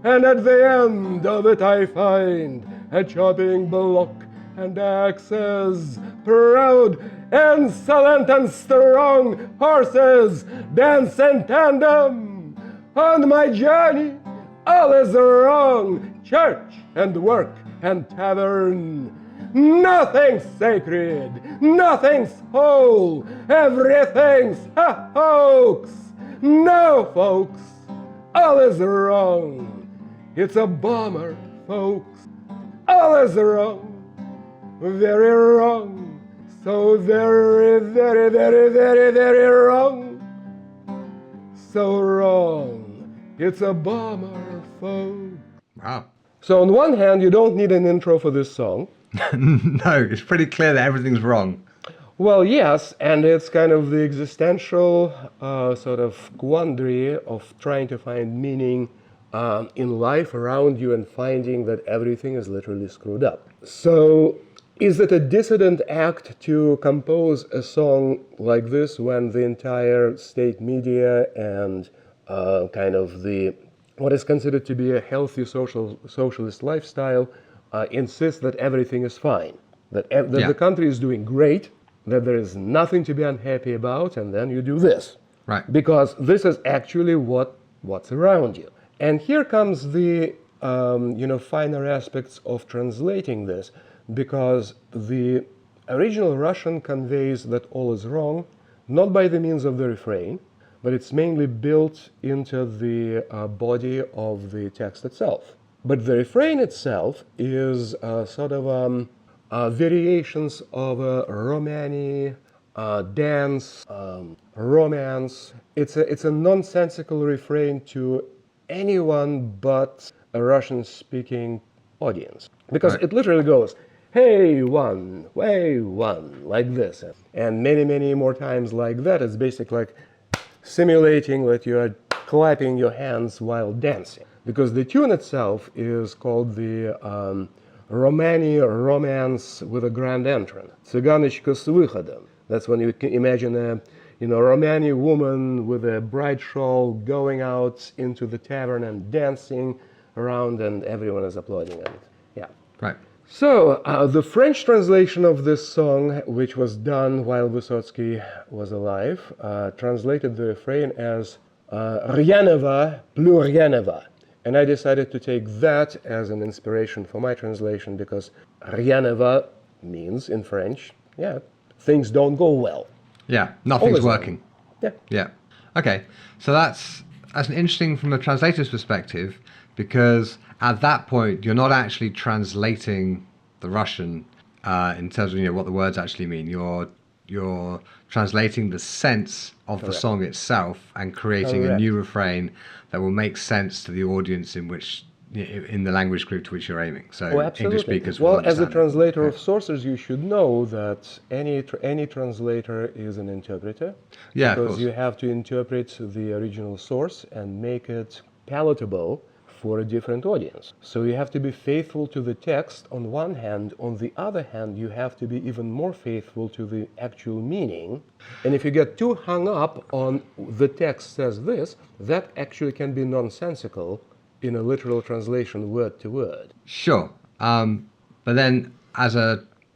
And at the end of it I find a chopping block and axes, proud, insolent and strong horses dance in tandem. On my journey all is wrong, church and work and tavern. Nothing's sacred, nothing's whole, everything's a hoax. No, folks, all is wrong. It's a bummer, folks. All is wrong, very wrong, so very, very, very, very, very wrong. So wrong, it's a bummer, folks. Wow. So on one hand, you don't need an intro for this song. No, it's pretty clear that everything's wrong. Well, yes, and it's kind of the existential sort of quandary of trying to find meaning in life around you and finding that everything is literally screwed up. So, is it a dissident act to compose a song like this when the entire state media and kind of the what is considered to be a healthy socialist lifestyle insists that everything is fine, that the country is doing great, that there is nothing to be unhappy about, and then you do this, Right. because this is actually what's around you. And here comes the finer aspects of translating this, because the original Russian conveys that all is wrong, not by the means of the refrain, but it's mainly built into the body of the text itself. But the refrain itself is sort of variations of a Romani dance, romance. It's a nonsensical refrain to anyone but a Russian-speaking audience, because Right. it literally goes, hey one, like this, and many more times like that. It's basically like simulating that you are clapping your hands while dancing, because the tune itself is called the Romani romance with a grand entrance, Цыганочка с выходом. That's when you can imagine a Romani woman with a bright shawl going out into the tavern and dancing around, and everyone is applauding at it. Yeah. Right. So, the French translation of this song, which was done while Vysotsky was alive, translated the refrain as Rien ne va, plus rien ne va. And I decided to take that as an inspiration for my translation, because Rien ne va means in French, things don't go well. Yeah, nothing's Always working. Yeah. Yeah. Okay. So that's an interesting from the translator's perspective, because at that point you're not actually translating the Russian in terms of what the words actually mean. You're translating the sense of the song itself and creating a new refrain that will make sense to the audience in the language group to which you're aiming. So English speakers will Well, as a understand it. translator of sources, you should know that any translator is an interpreter. Yeah, of Because course. you have to interpret the original source and make it palatable for a different audience. So you have to be faithful to the text on one hand. On the other hand, you have to be even more faithful to the actual meaning. And if you get too hung up on the text says this, that actually can be nonsensical in a literal translation word to word. Sure. But then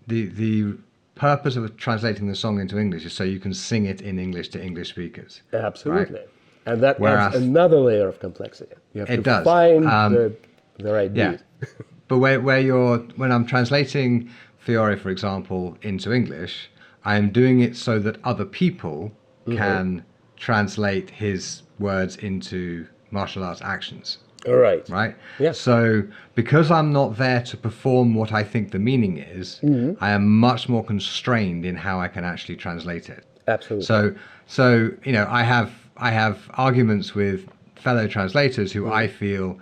the purpose of translating the song into English is so you can sing it in English to English speakers. Absolutely. And that Whereas- adds another layer of complexity. You have It to does. find the right Yeah. beat. But when I'm translating Fiore, for example, into English, I am doing it so that other people can translate his words into martial arts actions. All right. Right? Yes. So because I'm not there to perform what I think the meaning is, I am much more constrained in how I can actually translate it. Absolutely. So I have arguments with fellow translators who I feel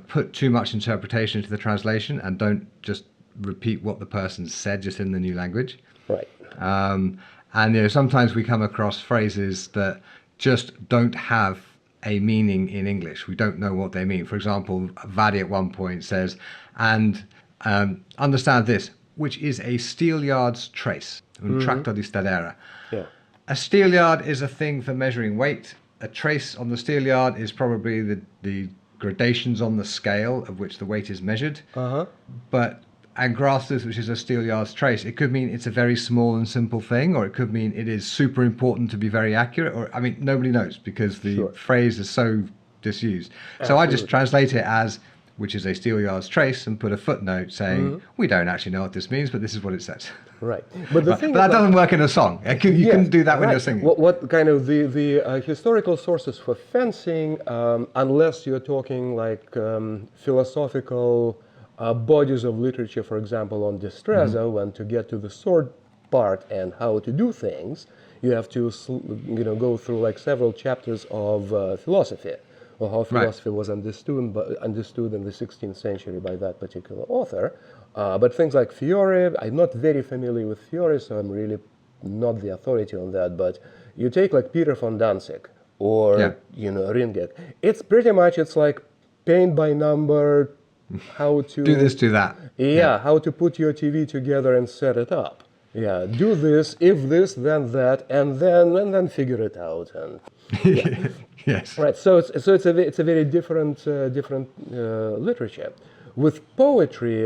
put too much interpretation into the translation and don't just repeat what the person said just in the new language. Right. And sometimes we come across phrases that just don't have a meaning in English. We don't know what they mean. For example, Vadi at one point says, and understand this, which is a steelyard's trace, un tracto di stadera. Yeah. A steelyard is a thing for measuring weight. A trace on the steelyard is probably the gradations on the scale of which the weight is measured. But angrastus, which is a steelyard's trace, it could mean it's a very small and simple thing, or it could mean it is super important to be very accurate, or nobody knows, because the phrase is so disused. So I just translate it as, which is a steelyard's trace, and put a footnote saying, we don't actually know what this means, but this is what it says. Right. But the thing But that doesn't work in a song. You can do that when you're singing. What kind of the historical sources for fencing, unless you're talking like philosophical bodies of literature, for example, on destrezza, when to get to the sword part and how to do things, you have to go through like several chapters of philosophy, or how philosophy was understood in the 16th century by that particular author. But things like Fiore, I'm not very familiar with Fiore, so I'm really not the authority on that. But you take like Peter von Danzig or Ringek, it's pretty much, it's like paint by number, how to Do this, do that. Yeah, how to put your TV together and set it up. Yeah, do this, if this, then that, and then figure it out. And Yes. right, so it's a very different literature. With poetry,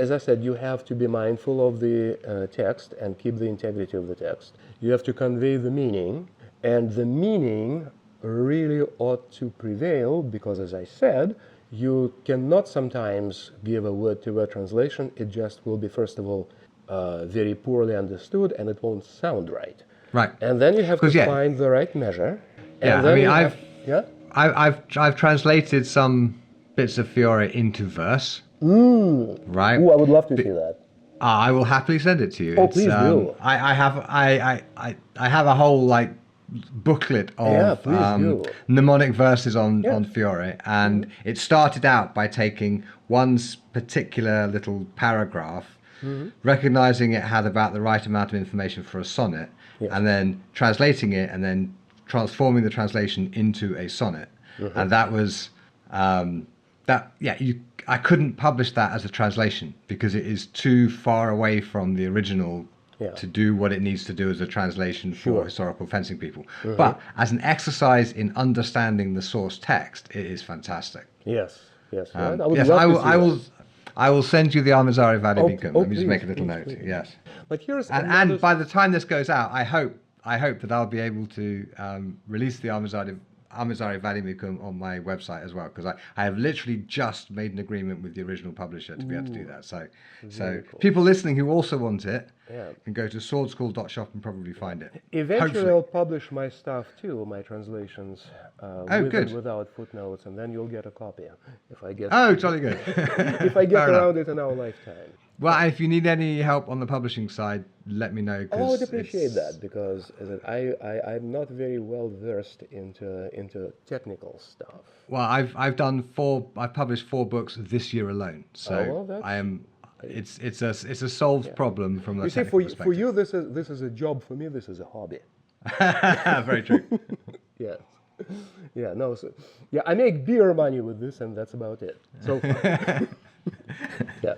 as I said, you have to be mindful of the text and keep the integrity of the text. You have to convey the meaning, and the meaning really ought to prevail because, as I said, you cannot sometimes give a word-to-word translation. It just will be, first of all, very poorly understood, and it won't sound right. Right. And then you have to find the right measure. And Yeah, then I've translated some bits of Fiore into verse. Right. Ooh, I would love to see that. I will happily send it to you. Oh, please do. I have a whole booklet of mnemonic verses on Fiore, and it started out by taking one particular little paragraph, recognizing it had about the right amount of information for a sonnet, and then translating it and then transforming the translation into a sonnet. And that was I couldn't publish that as a translation because it is too far away from the original to do what it needs to do as a translation for historical fencing people. But as an exercise in understanding the source text, it is fantastic. Yes. I will send you the Armazari Vadimikam. Let me just make a little note. Please. Yes. But here's and by the time this goes out, I hope that I'll be able to release the Armazari Vadimikam on my website as well, because I have literally just made an agreement with the original publisher to be able to do that. So cool. People listening who also want it can go to swordschool.shop and probably find it. Eventually, Hopefully. I'll publish my stuff too, my translations, with good. and without footnotes, and then you'll get a copy if I get. Oh, jolly good. If I get around it in our lifetime. Well, if you need any help on the publishing side, let me know. I would appreciate that because I'm not very well versed into technical stuff. Well, I've published 4 books this year alone, so I am. It's a solved problem from the technical perspective. For you, this is a job. For me, this is a hobby. Very true. Yes. Yeah. No. I make beer money with this, and that's about it. So. Yeah.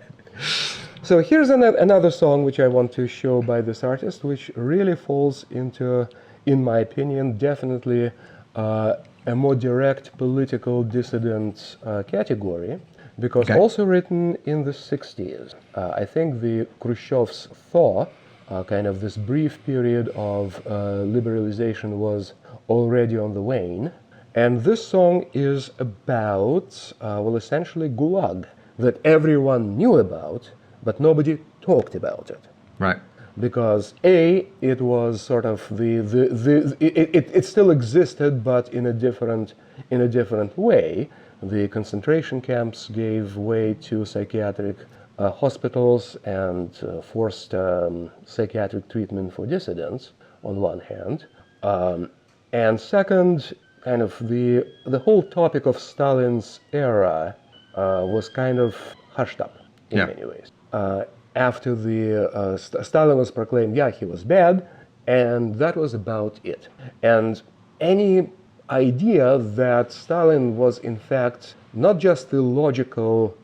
So here's another song which I want to show by this artist, which really falls into, in my opinion, definitely a more direct political dissident category, because also written in the 60s. I think the Khrushchev's thaw, kind of this brief period of liberalization, was already on the wane. And this song is about, essentially Gulag, that everyone knew about, but nobody talked about it. Right. Because it was sort of it still existed, but in a different way. The concentration camps gave way to psychiatric hospitals and forced psychiatric treatment for dissidents on one hand, and second, kind of the whole topic of Stalin's era was kind of hushed up in many ways. After the Stalin was proclaimed, he was bad, and that was about it. And any idea that Stalin was in fact not just the logical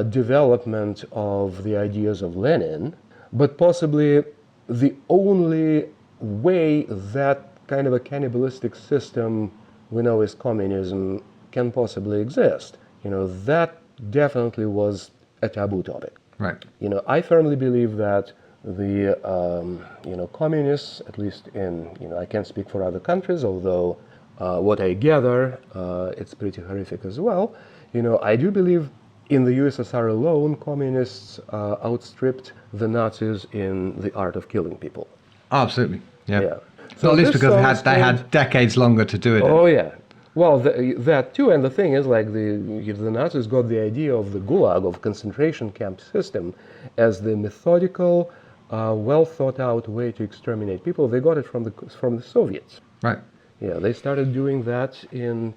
development of the ideas of Lenin, but possibly the only way that kind of a cannibalistic system we know as communism can possibly exist. That definitely was a taboo topic. Right. I firmly believe that the, communists, at least in, I can't speak for other countries, although what I gather, it's pretty horrific as well. I do believe in the USSR alone, communists outstripped the Nazis in the art of killing people. Absolutely. Yeah. So at least because they had decades longer to do it. Oh, yeah. Well, that too, and the thing is, the Nazis got the idea of the Gulag, of concentration camp system, as the methodical, well thought out way to exterminate people. They got it from the Soviets. Right. Yeah, they started doing that in,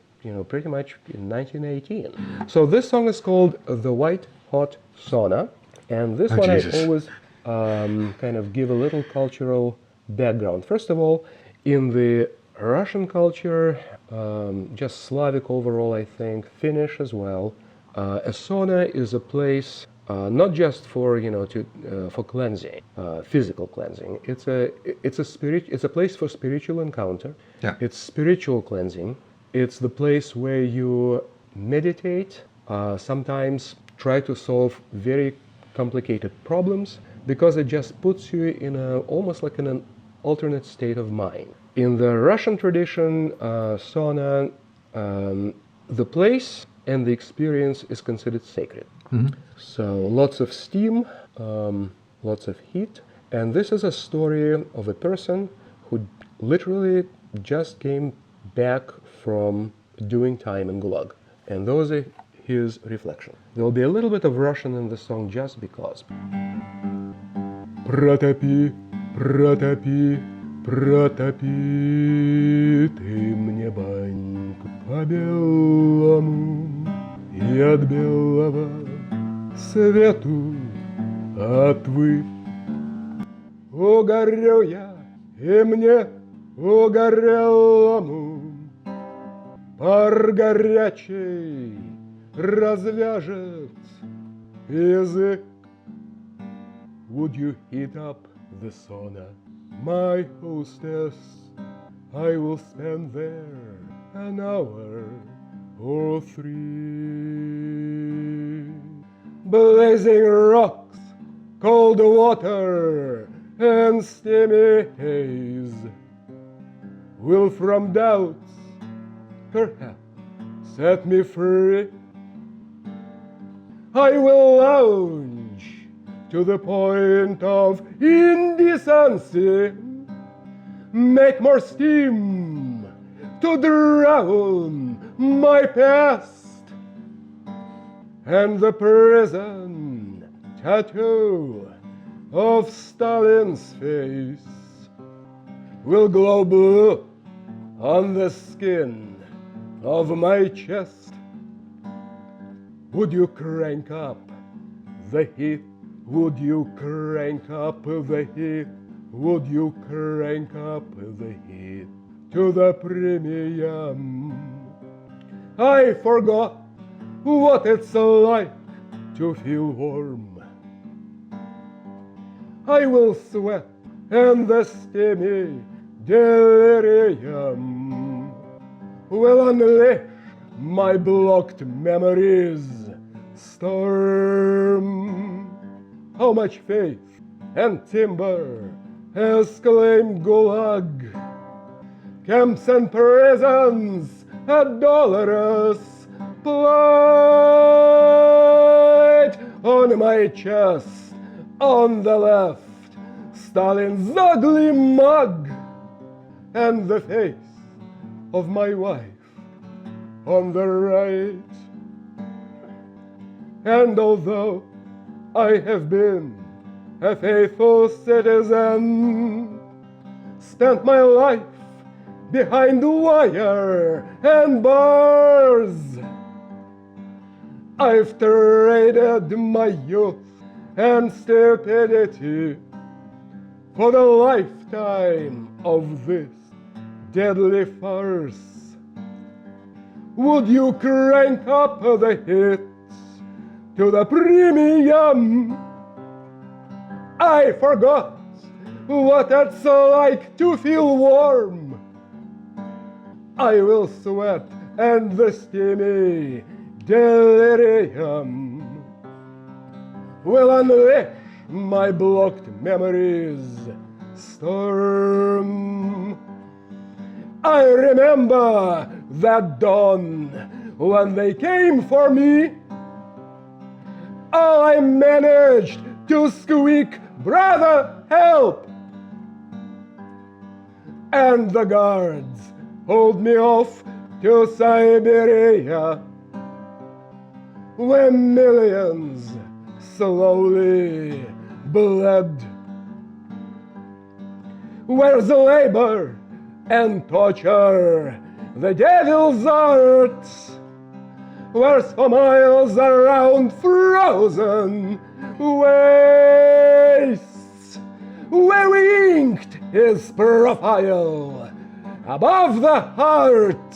pretty much in 1918. So this song is called "The White Hot Sauna," and this one Jesus. I always kind of give a little cultural background. First of all, in the Russian culture, just Slavic overall, I think, Finnish as well. A sauna is a place not just for for cleansing, physical cleansing. It's a place for spiritual encounter. Yeah. It's spiritual cleansing. It's the place where you meditate, sometimes try to solve very complicated problems, because it just puts you in almost like in an alternate state of mind. In the Russian tradition, sauna, the place and the experience is considered sacred. Mm-hmm. So lots of steam, lots of heat, and this is a story of a person who literally just came back from doing time in Gulag, and those are his reflections. There will be a little bit of Russian in the song just because. Протопи, протопи, протопи ты мне баньку по белому, и от белого свету отвы. Угорю я, и мне угорелому пар горячий развяжет язык. Would you heat up the sauna, my hostess? I will spend there an hour or 3. Blazing rocks, cold water, and steamy haze will from doubts perhaps set me free. I will lounge to the point of indecency, make more steam to drown my past, and the prison tattoo of Stalin's face will glow blue on the skin of my chest. Would you crank up the heat? Would you crank up the heat? Would you crank up the heat to the premium? I forgot what it's like to feel warm. I will sweat and the steamy delirium will unleash my blocked memories storm. How much faith and timber has claimed Gulag, camps and prisons a dolorous plight. On my chest, on the left, Stalin's ugly mug, and the face of my wife on the right. And although I have been a faithful citizen, spent my life behind wire and bars, I've traded my youth and stupidity for the lifetime of this deadly farce. Would you crank up the hits to the premium? I forgot what it's like to feel warm. I will sweat and the steamy delirium will unleash my blocked memories storm. I remember that dawn when they came for me. I managed to squeak, "Brother, help!" And the guards pulled me off to Siberia, where millions slowly bled. Where's the labor and torture, the devil's art? Where's for miles around frozen wastes, where we inked his profile above the heart,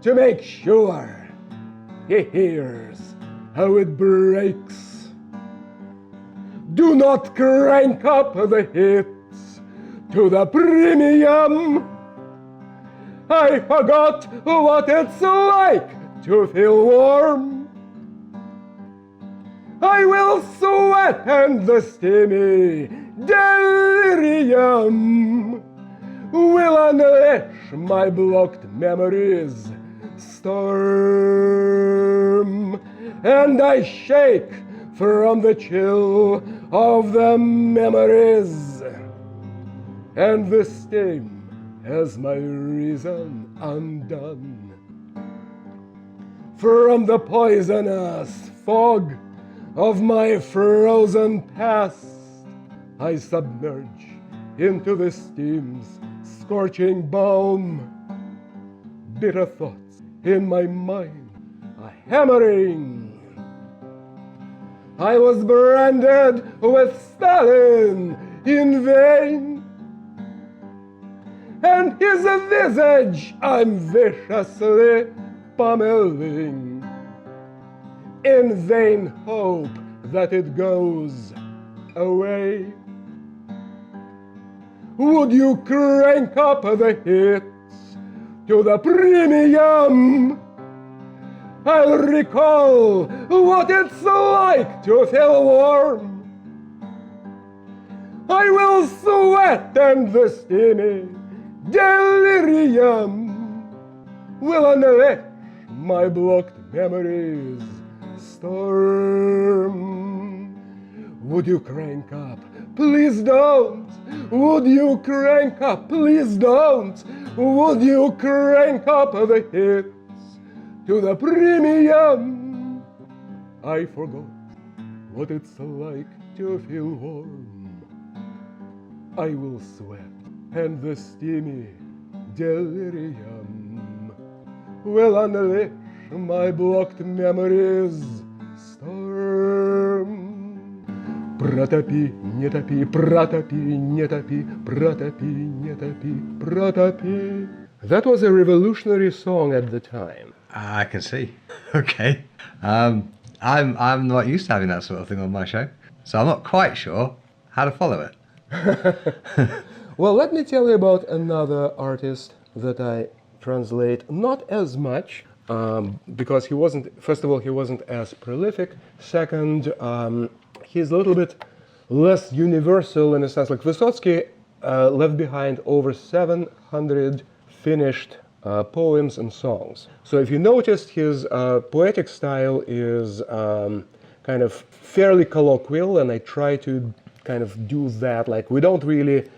to make sure he hears how it breaks. Do not crank up the hits to the premium. I forgot what it's like to feel warm. I will sweat and the steamy delirium will unleash my blocked memories storm, and I shake from the chill of the memories, and the steam has my reason undone. From the poisonous fog of my frozen past, I submerge into the steam's scorching balm. Bitter thoughts in my mind are hammering. I was branded with Stalin in vain, and his visage I'm viciously pummeling, in vain hope that it goes away. Would you crank up the hits to the premium? I'll recall what it's like to feel warm. I will sweat and the steamy delirium will unleash my blocked memories storm. Would you crank up? Please don't. Would you crank up? Please don't. Would you crank up the hits to the premium? I forgot what it's like to feel warm. I will sweat and the steamy delirium will unleash my blocked memories storm. Протопи, не топи, протопи, не топи, протопи, не топи, протопи. That was a revolutionary song at the time. I can see. Okay. I'm not used to having that sort of thing on my show, so I'm not quite sure how to follow it. Well, let me tell you about another artist that I translate, not as much, because he wasn't, first of all, he wasn't as prolific. Second, he's a little bit less universal in a sense. Like Vysotsky left behind over 700 finished poems and songs. So if you noticed, his poetic style is kind of fairly colloquial, and I try to kind of do that. Like, we don't really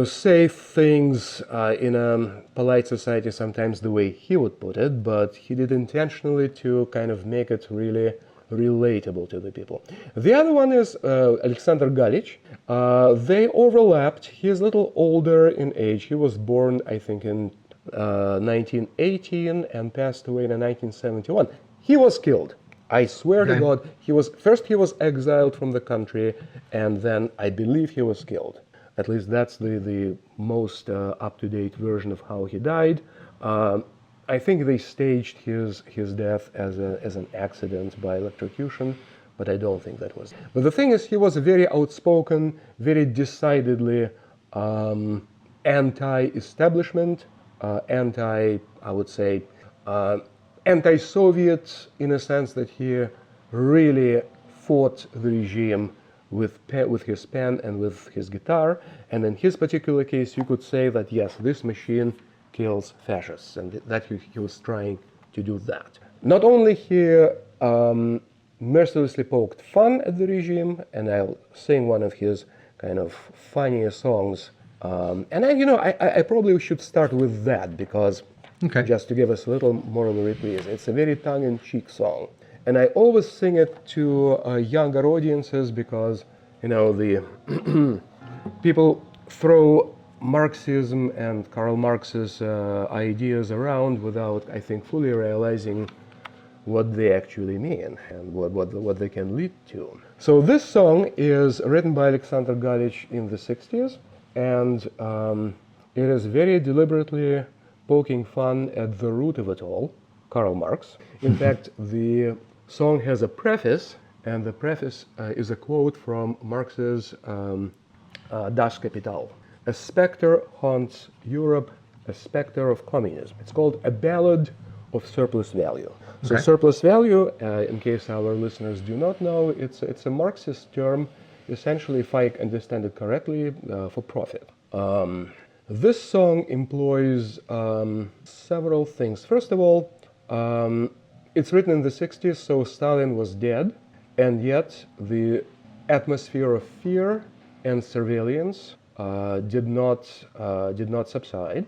say things in a polite society sometimes the way he would put it, but he did intentionally to kind of make it really relatable to the people. The other one is Alexander Galich. They overlapped. He's a little older in age. He was born, I think, in 1918 and passed away in 1971. He was killed. I swear to God, he was exiled from the country, and then I believe he was killed. At least that's the most up-to-date version of how he died. I think they staged his death as an accident by electrocution, but I don't think that was. But the thing is, he was very outspoken, very decidedly anti-establishment, anti-Soviet, in a sense that he really fought the regime with his pen and with his guitar. And in his particular case, you could say that, yes, this machine kills fascists, and that he was trying to do that. Not only he mercilessly poked fun at the regime, and I'll sing one of his kind of funniest songs. And I probably should start with that, because just to give us a little more of a reprise. It's a very tongue-in-cheek song. And I always sing it to younger audiences because, the people throw Marxism and Karl Marx's ideas around without, I think, fully realizing what they actually mean and what they can lead to. So this song is written by Alexander Galich in the 60s, and It is very deliberately poking fun at the root of it all, Karl Marx. In fact, the song has a preface, and the preface is a quote from Marx's Das Kapital. A specter haunts Europe, a specter of communism. It's called A Ballad of Surplus Value. So surplus value, in case our listeners do not know, it's a Marxist term, essentially, if I understand it correctly, for profit. This song employs several things. First of all, it's written in the 60s, so Stalin was dead, and yet the atmosphere of fear and surveillance did not subside.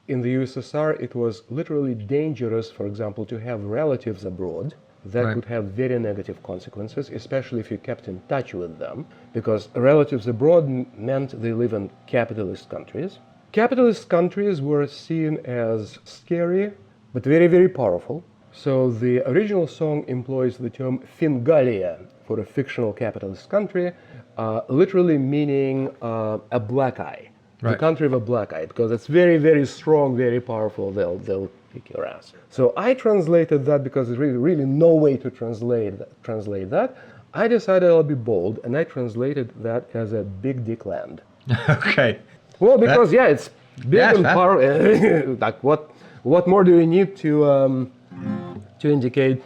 In the USSR, it was literally dangerous, for example, to have relatives abroad. That could have very negative consequences, especially if you kept in touch with them, because relatives abroad meant they live in capitalist countries. Capitalist countries were seen as scary, but very, very powerful. So the original song employs the term Fingalia for a fictional capitalist country, literally meaning a black eye. The country of a black eye, because it's very, very strong, very powerful. They'll kick your ass. So I translated that because there's really no way to translate that. I decided I'll be bold, and I translated that as a big dick land. Okay. Well, because it's big and powerful. Like what more do you need to indicate,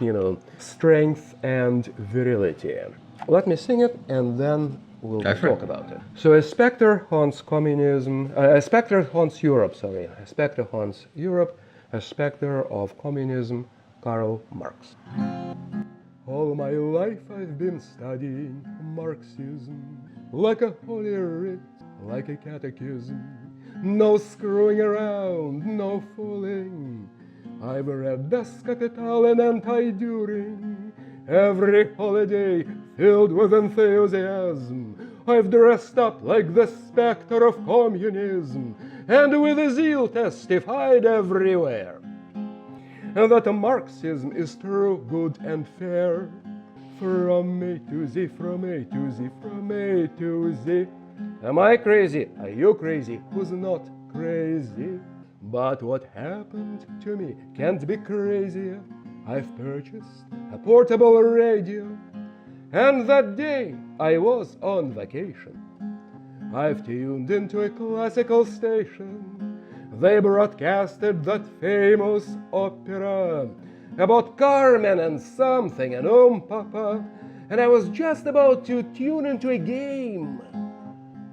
strength and virility? Let me sing it, and then we'll talk about it. So a specter haunts communism, a specter haunts Europe, a specter haunts Europe, a specter of communism, Karl Marx. All my life I've been studying Marxism, like a holy writ, like a catechism. No screwing around, no fooling. I've read Das Kapital and Anti-During, every holiday filled with enthusiasm. I've dressed up like the specter of communism, and with zeal testified everywhere that Marxism is true, good, and fair. From A to Z, from A to Z, from A to Z. Am I crazy? Are you crazy? Who's not crazy? But what happened to me can't be crazier. I've purchased a portable radio, and that day I was on vacation. I've tuned into a classical station. They broadcasted that famous opera about Carmen and something and Papa, and I was just about to tune into a game,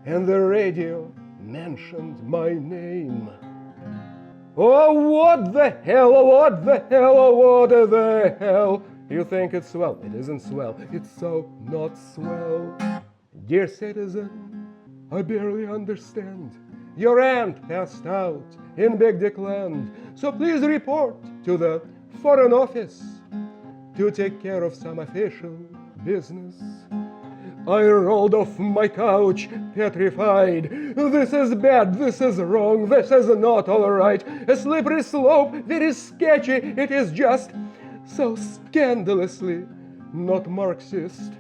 and the radio mentioned my name. Oh, what the hell, what the hell, oh, what the hell? You think it's swell? It isn't swell. It's so not swell. Dear citizen, I barely understand. Your aunt passed out in Big Dick Land, so please report to the Foreign Office to take care of some official business. I rolled off my couch, petrified. This is bad, this is wrong, this is not all right. A slippery slope, very sketchy, it is just so scandalously not Marxist.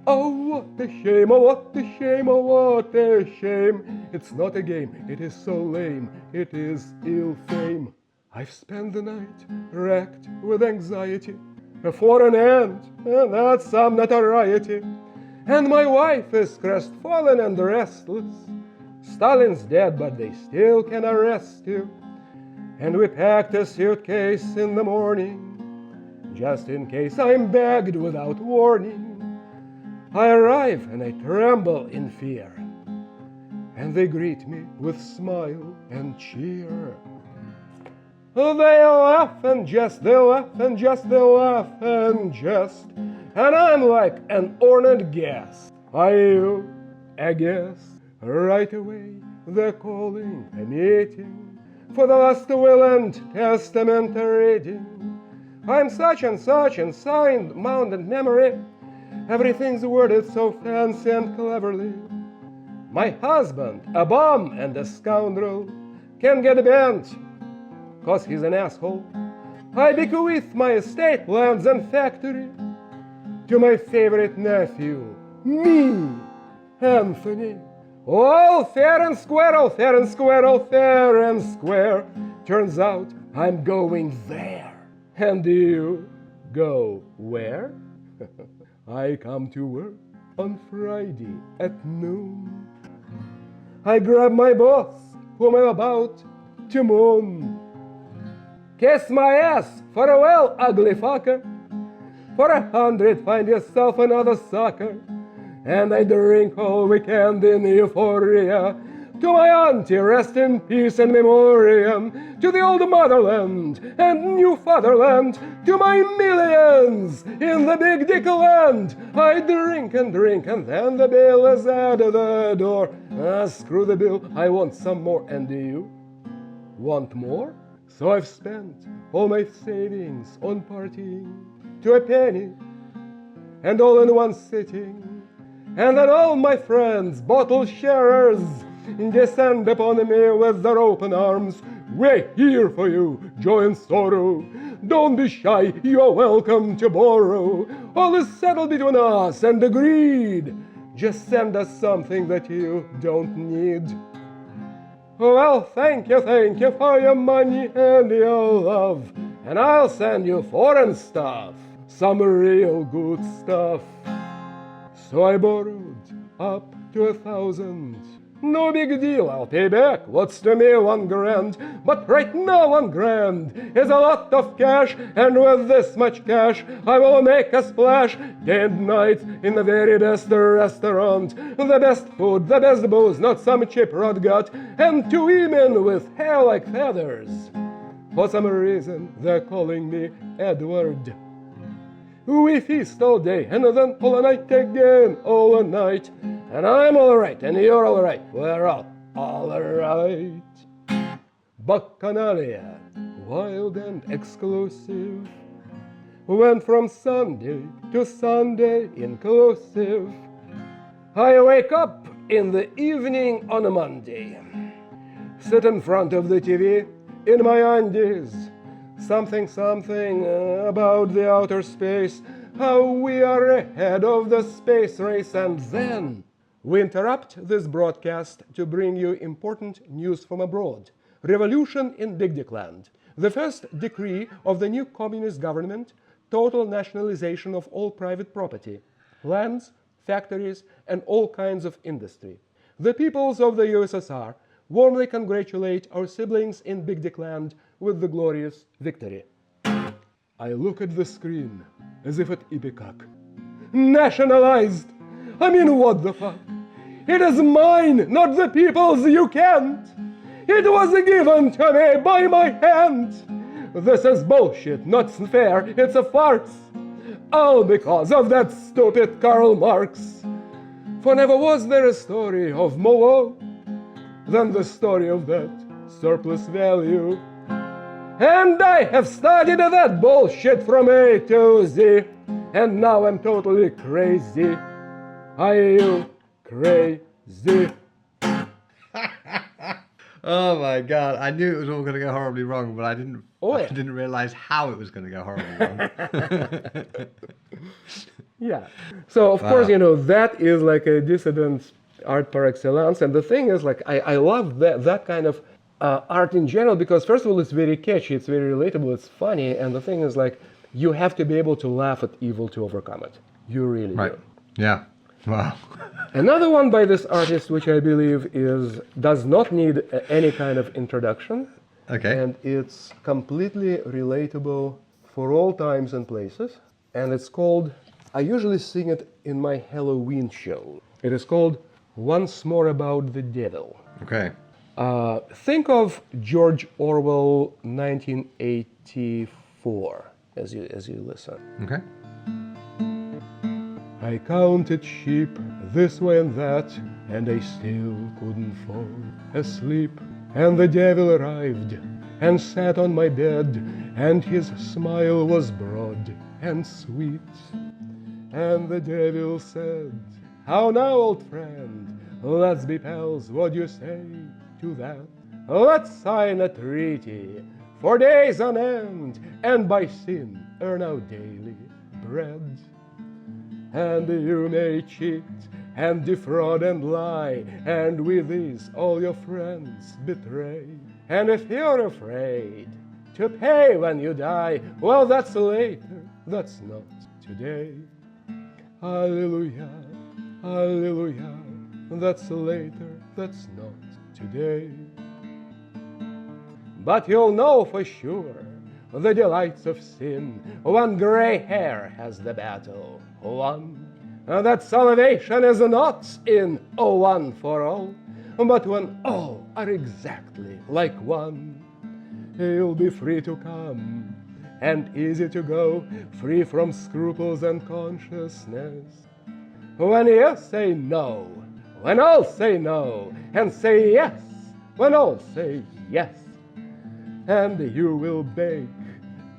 Oh, what a shame, oh, what a shame, oh, what a shame. It's not a game, it is so lame, it is ill fame. I've spent the night racked with anxiety, a foreign aunt, and that's some notoriety. And my wife is crestfallen and restless. Stalin's dead, but they still can arrest you. And we packed a suitcase in the morning, just in case I'm bagged without warning. I arrive and I tremble in fear, and they greet me with smile and cheer. They laugh and jest, they laugh and jest, they laugh and jest, and I'm like an ornate guest. I guess right away they're calling a meeting for the last will and testament reading. I'm such and signed, mound and memory. Everything's worded so fancy and cleverly. My husband, a bum and a scoundrel, can get bent, 'cause he's an asshole. I bequeath my estate, lands and factory to my favorite nephew, me, Anthony. All fair and square, all fair and square, all fair and square. Turns out I'm going there. And you go where? I come to work on Friday at noon. I grab my boss, whom I'm about to moon. Kiss my ass, farewell, ugly fucker. For 100, find yourself another sucker. And I drink all weekend in euphoria. To my auntie, rest in peace and memoriam. To the old motherland and new fatherland. To my millions in the big dick land. I drink, and then the bill is at the door. Screw the bill, I want some more. And do you want more? So I've spent all my savings on partying to a penny, and all in one sitting. And then all my friends, bottle sharers, descend upon me with their open arms. We're here for you, joy and sorrow. Don't be shy, you're welcome to borrow. All is settled between us and agreed. Just send us something that you don't need. Well, thank you for your money and your love. And I'll send you foreign stuff, some real good stuff. So I borrowed up to 1,000. No big deal, I'll pay back. What's to me 1 grand? But right now 1 grand is a lot of cash. And with this much cash, I will make a splash. Day and night in the very best restaurant. The best food, the best booze, not some cheap rot gut. And 2 women with hair like feathers. For some reason, they're calling me Edward. We feast all day, and then all night again, all night. And I'm all right, and you're all right. We're all right. Bacchanalia, wild and exclusive, went from Sunday to Sunday inclusive. I wake up in the evening on a Monday, sit in front of the TV in my undies. Something about the outer space, how we are ahead of the space race. And then we interrupt this broadcast to bring you important news from abroad. Revolution in Big Dick Land. The first decree of the new communist government, total nationalization of all private property, lands, factories, and all kinds of industry. The peoples of the USSR warmly congratulate our siblings in Big Dick Land with the glorious victory. I look at the screen as if at Ipecac. Nationalized! I mean, what the fuck? It is mine, not the people's, you can't! It was given to me by my hand! This is bullshit, not fair, it's a farce! All because of that stupid Karl Marx! For never was there a story of more than the story of that surplus value. And I have studied that bullshit from A to Z, and now I'm totally crazy. Are you crazy? Oh my god, I knew it was all going to go horribly wrong, but I didn't realize how it was going to go horribly wrong. Yeah. So, of course, that is like a dissident art par excellence. And the thing is, like, I love that kind of art in general because, first of all, it's very catchy, it's very relatable, it's funny. And the thing is, like, you have to be able to laugh at evil to overcome it. You really do. Yeah. Wow. Another one by this artist, which I believe does not need any kind of introduction. Okay. And it's completely relatable for all times and places. And it's called, I usually sing it in my Halloween show. It is called Once More About the Devil. Okay. Think of George Orwell 1984 as you listen. Okay. I counted sheep this way and that, and I still couldn't fall asleep. And the devil arrived and sat on my bed, and his smile was broad and sweet. And the devil said, "How now, old friend? Let's be pals, what do you say to that? Let's sign a treaty for days on end, and by sin earn our daily bread. And you may cheat and defraud and lie, and with these all your friends betray. And if you're afraid to pay when you die, well, that's later, that's not today. Hallelujah, hallelujah, that's later, that's not today. But you'll know for sure the delights of sin when gray hair has the battle won. That salvation is not in one for all, but when all are exactly like one. You'll be free to come and easy to go, free from scruples and consciousness. When you say no, when all say no, and say yes, when all say yes. And you will bake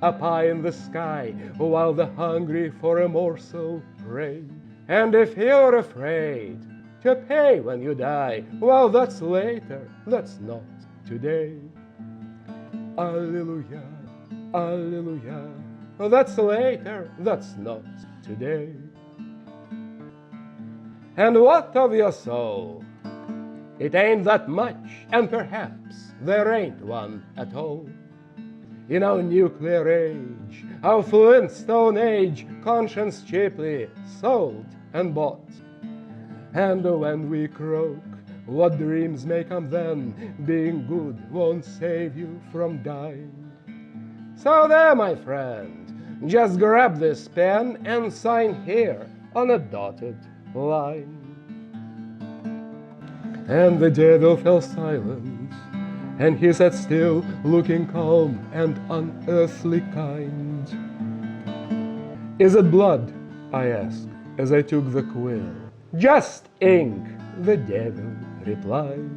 a pie in the sky while the hungry for a morsel pray. And if you're afraid to pay when you die, well, that's later, that's not today. Alleluia, alleluia, that's later, that's not today. And what of your soul? It ain't that much, and perhaps there ain't one at all. In our nuclear age, our Flintstone age, conscience cheaply sold and bought. And when we croak, what dreams may come then? Being good won't save you from dying. So there, my friend, just grab this pen and sign here on a dotted line. And the devil fell silent, and he sat still, looking calm and unearthly kind. Is it blood? I asked, as I took the quill. Just ink, the devil replied.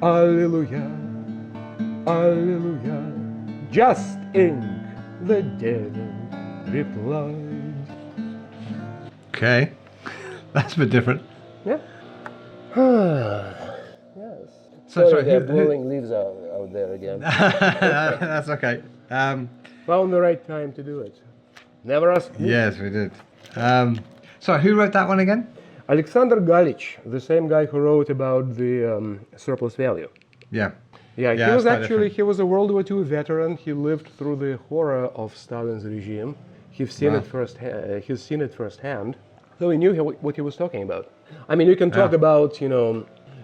Alleluia, alleluia, just ink, the devil replied. Okay, that's a bit different. Yeah. Yes. So, sorry, they're blowing leaves out there again. That's okay. Found the right time to do it. Never asked me. Yes, we did. Sorry, who wrote that one again? Alexander Galich, the same guy who wrote about the surplus value. Yeah. Yeah, Yeah, he was quite actually, different. he was a World War II veteran. He lived through the horror of Stalin's regime. He's seen Wow. it firsthand. He's seen it firsthand. So he knew what he was talking about. I mean, you can talk Yeah. about,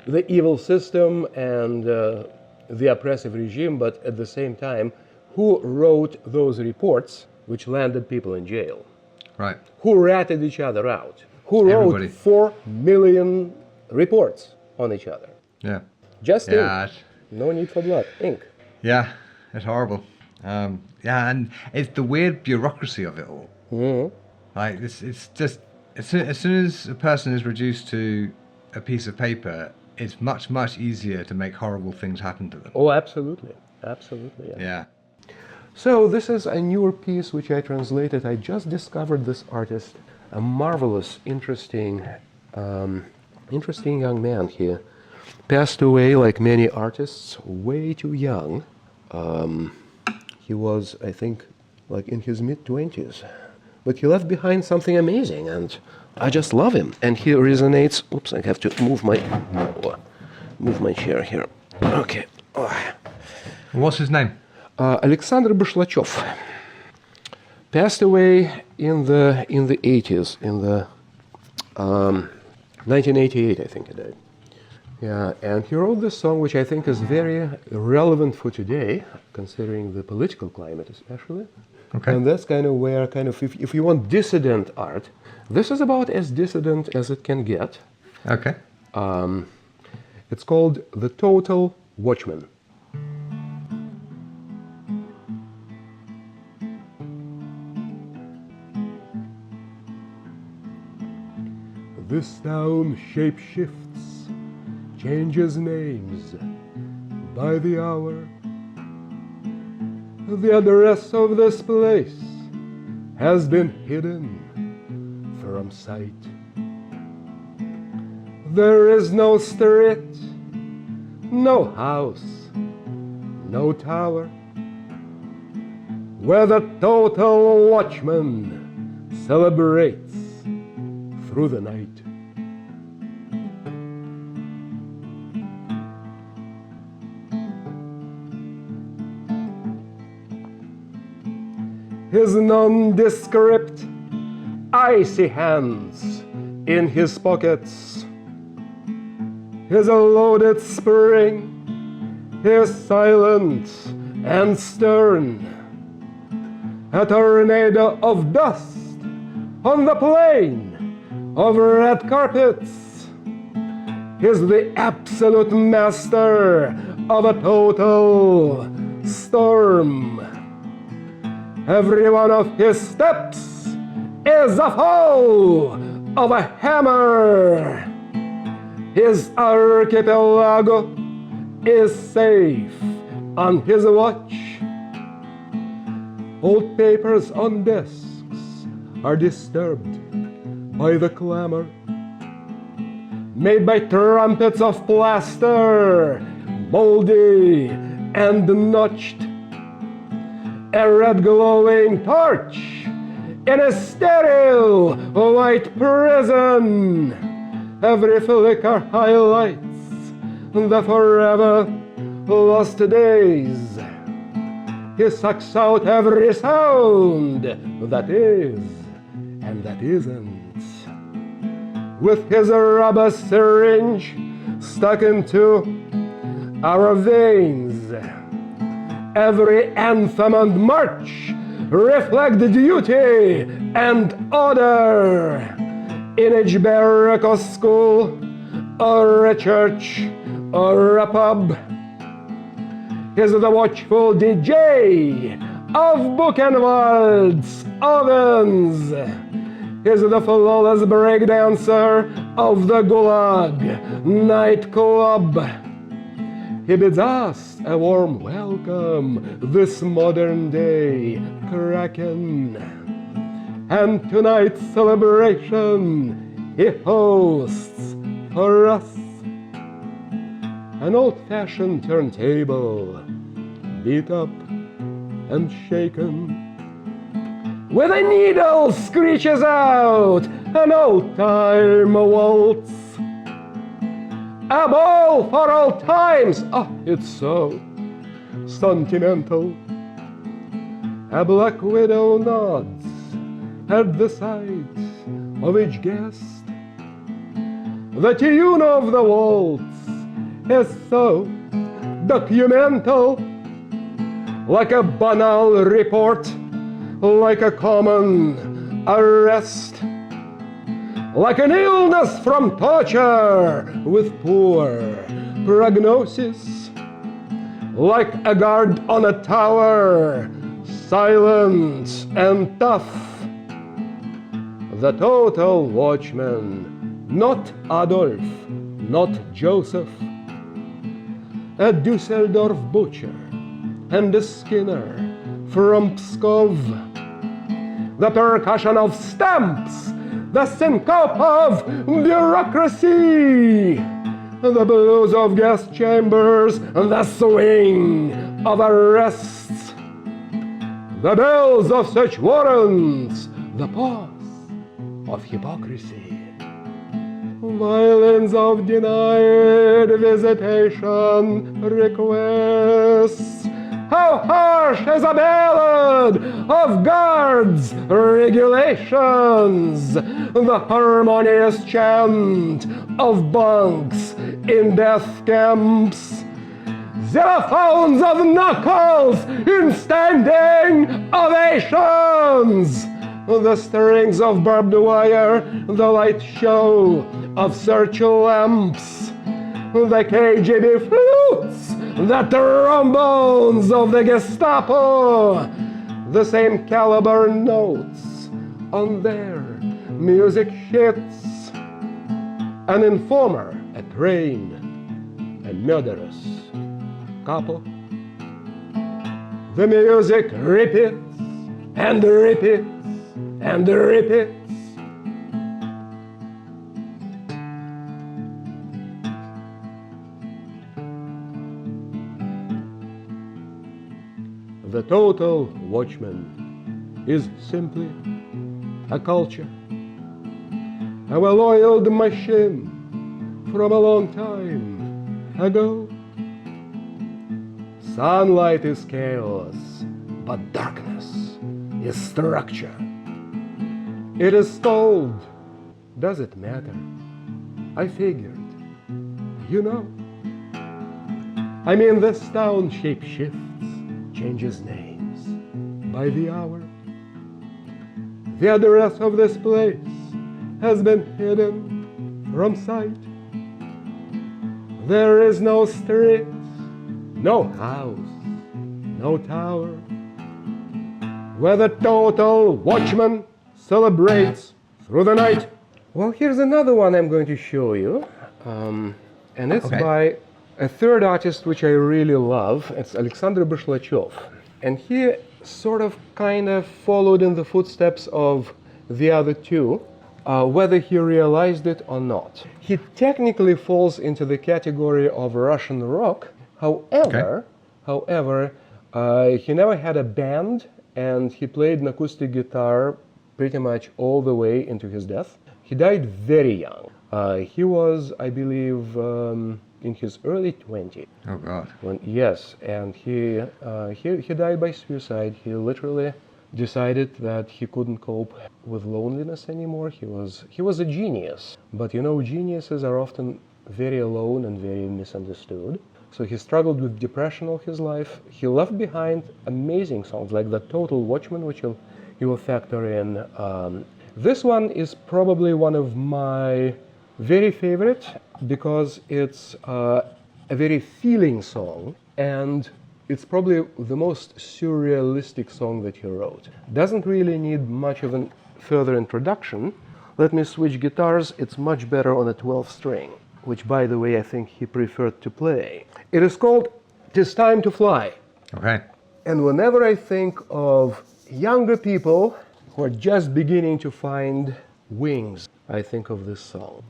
the evil system and the oppressive regime, but at the same time, who wrote those reports which landed people in jail? Right. Who ratted each other out? Who wrote Everybody. 4 million reports on each other? Yeah. Just Yeah. ink. No need for blood. Ink. Yeah. It's horrible. Yeah, and it's the weird bureaucracy of it all. Mm-hmm. Like it's just as soon as a person is reduced to a piece of paper, it's much easier to make horrible things happen to them. Oh, absolutely. Absolutely, yeah. Yeah. So this is a newer piece which I translated. I just discovered this artist, a marvelous, interesting young man here. Passed away, like many artists, way too young. He was, I think, like in his mid-20s. But he left behind something amazing, and I just love him. And he resonates. Oops, I have to move my chair here. Okay. Oh. What's his name? Alexander Byshlachov passed away in the 80s, in the 1988, I think he died. Yeah, and he wrote this song, which I think is very relevant for today, considering the political climate especially. Okay. And that's kind of where, if you want dissident art, this is about as dissident as it can get. Okay. It's called The Total Watchman. This town shapeshifts, changes names by the hour. The address of this place has been hidden from sight. There is no street, no house, no tower, where the total watchman celebrates through the night. His nondescript, icy hands in his pockets, his loaded spring, his silent and stern, a tornado of dust on the plain of red carpets. He's the absolute master of a total storm. Every one of his steps is a fall of a hammer. His archipelago is safe on his watch. Old papers on desks are disturbed by the clamor made by trumpets of plaster, moldy and notched. A red glowing torch in a sterile white prison. Every flicker highlights the forever lost days. He sucks out every sound that is and that isn't. With his rubber syringe stuck into our veins, every anthem and march reflect duty and order. In each barrack or school, or a church, or a pub, he's the watchful DJ of Buchenwald's ovens. He's the flawless breakdancer of the Gulag nightclub. He bids us a warm welcome this modern day Kraken. And tonight's celebration he hosts for us an old-fashioned turntable, beat up and shaken. With a needle screeches out an old-time waltz. A ball for all times, oh, it's so sentimental. A black widow nods at the sight of each guest. The tune of the waltz is so documental, like a banal report, like a common arrest, like an illness from torture with poor prognosis, like a guard on a tower, silent and tough. The total watchman, not Adolf, not Joseph, a Dusseldorf butcher and a Skinner from Pskov, the percussion of stamps, the syncope of bureaucracy, the blues of gas chambers, the swing of arrests, the bells of such warrants, the pause of hypocrisy, violins of denied visitation requests. How harsh is a ballad of guards' regulations, the harmonious chant of bunks in death camps, xylophones of knuckles in standing ovations, the strings of barbed wire, the light show of search lamps, the KGB flutes, the trombones of the Gestapo, the same caliber notes on their music sheets, an informer, a train, a murderous couple. The music repeats and repeats and repeats. The total watchman is simply a culture, of a oiled machine from a long time ago. Sunlight is chaos, but darkness is structure. It is cold. Does it matter? I figured. You know. I mean, this town shape-shifts, changes names by the hour. The address of this place has been hidden from sight. There is no street, no house, no tower, where the total watchman celebrates through the night. Well, here's another one I'm going to show you, and it's by a third artist which I really love. It's Alexander Byshlachov, and he sort of kind of followed in the footsteps of the other two, whether he realized it or not. He technically falls into the category of Russian rock. However, he never had a band, and he played an acoustic guitar pretty much all the way into his death. He died very young. He was, I believe, in his early 20s. Oh God. Yes, and he died by suicide. He literally decided that he couldn't cope with loneliness anymore. He was a genius, but you know, geniuses are often very alone and very misunderstood. So he struggled with depression all his life. He left behind amazing songs like The Total Watchman, which you will factor in. This one is probably one of my very favorite because it's a very feeling song, and it's probably the most surrealistic song that he wrote. Doesn't really need much of a further introduction. Let me switch guitars. It's much better on a 12 string, which, by the way, I think he preferred to play. It is called "'Tis Time to Fly." Okay. And whenever I think of younger people who are just beginning to find wings, I think of this song.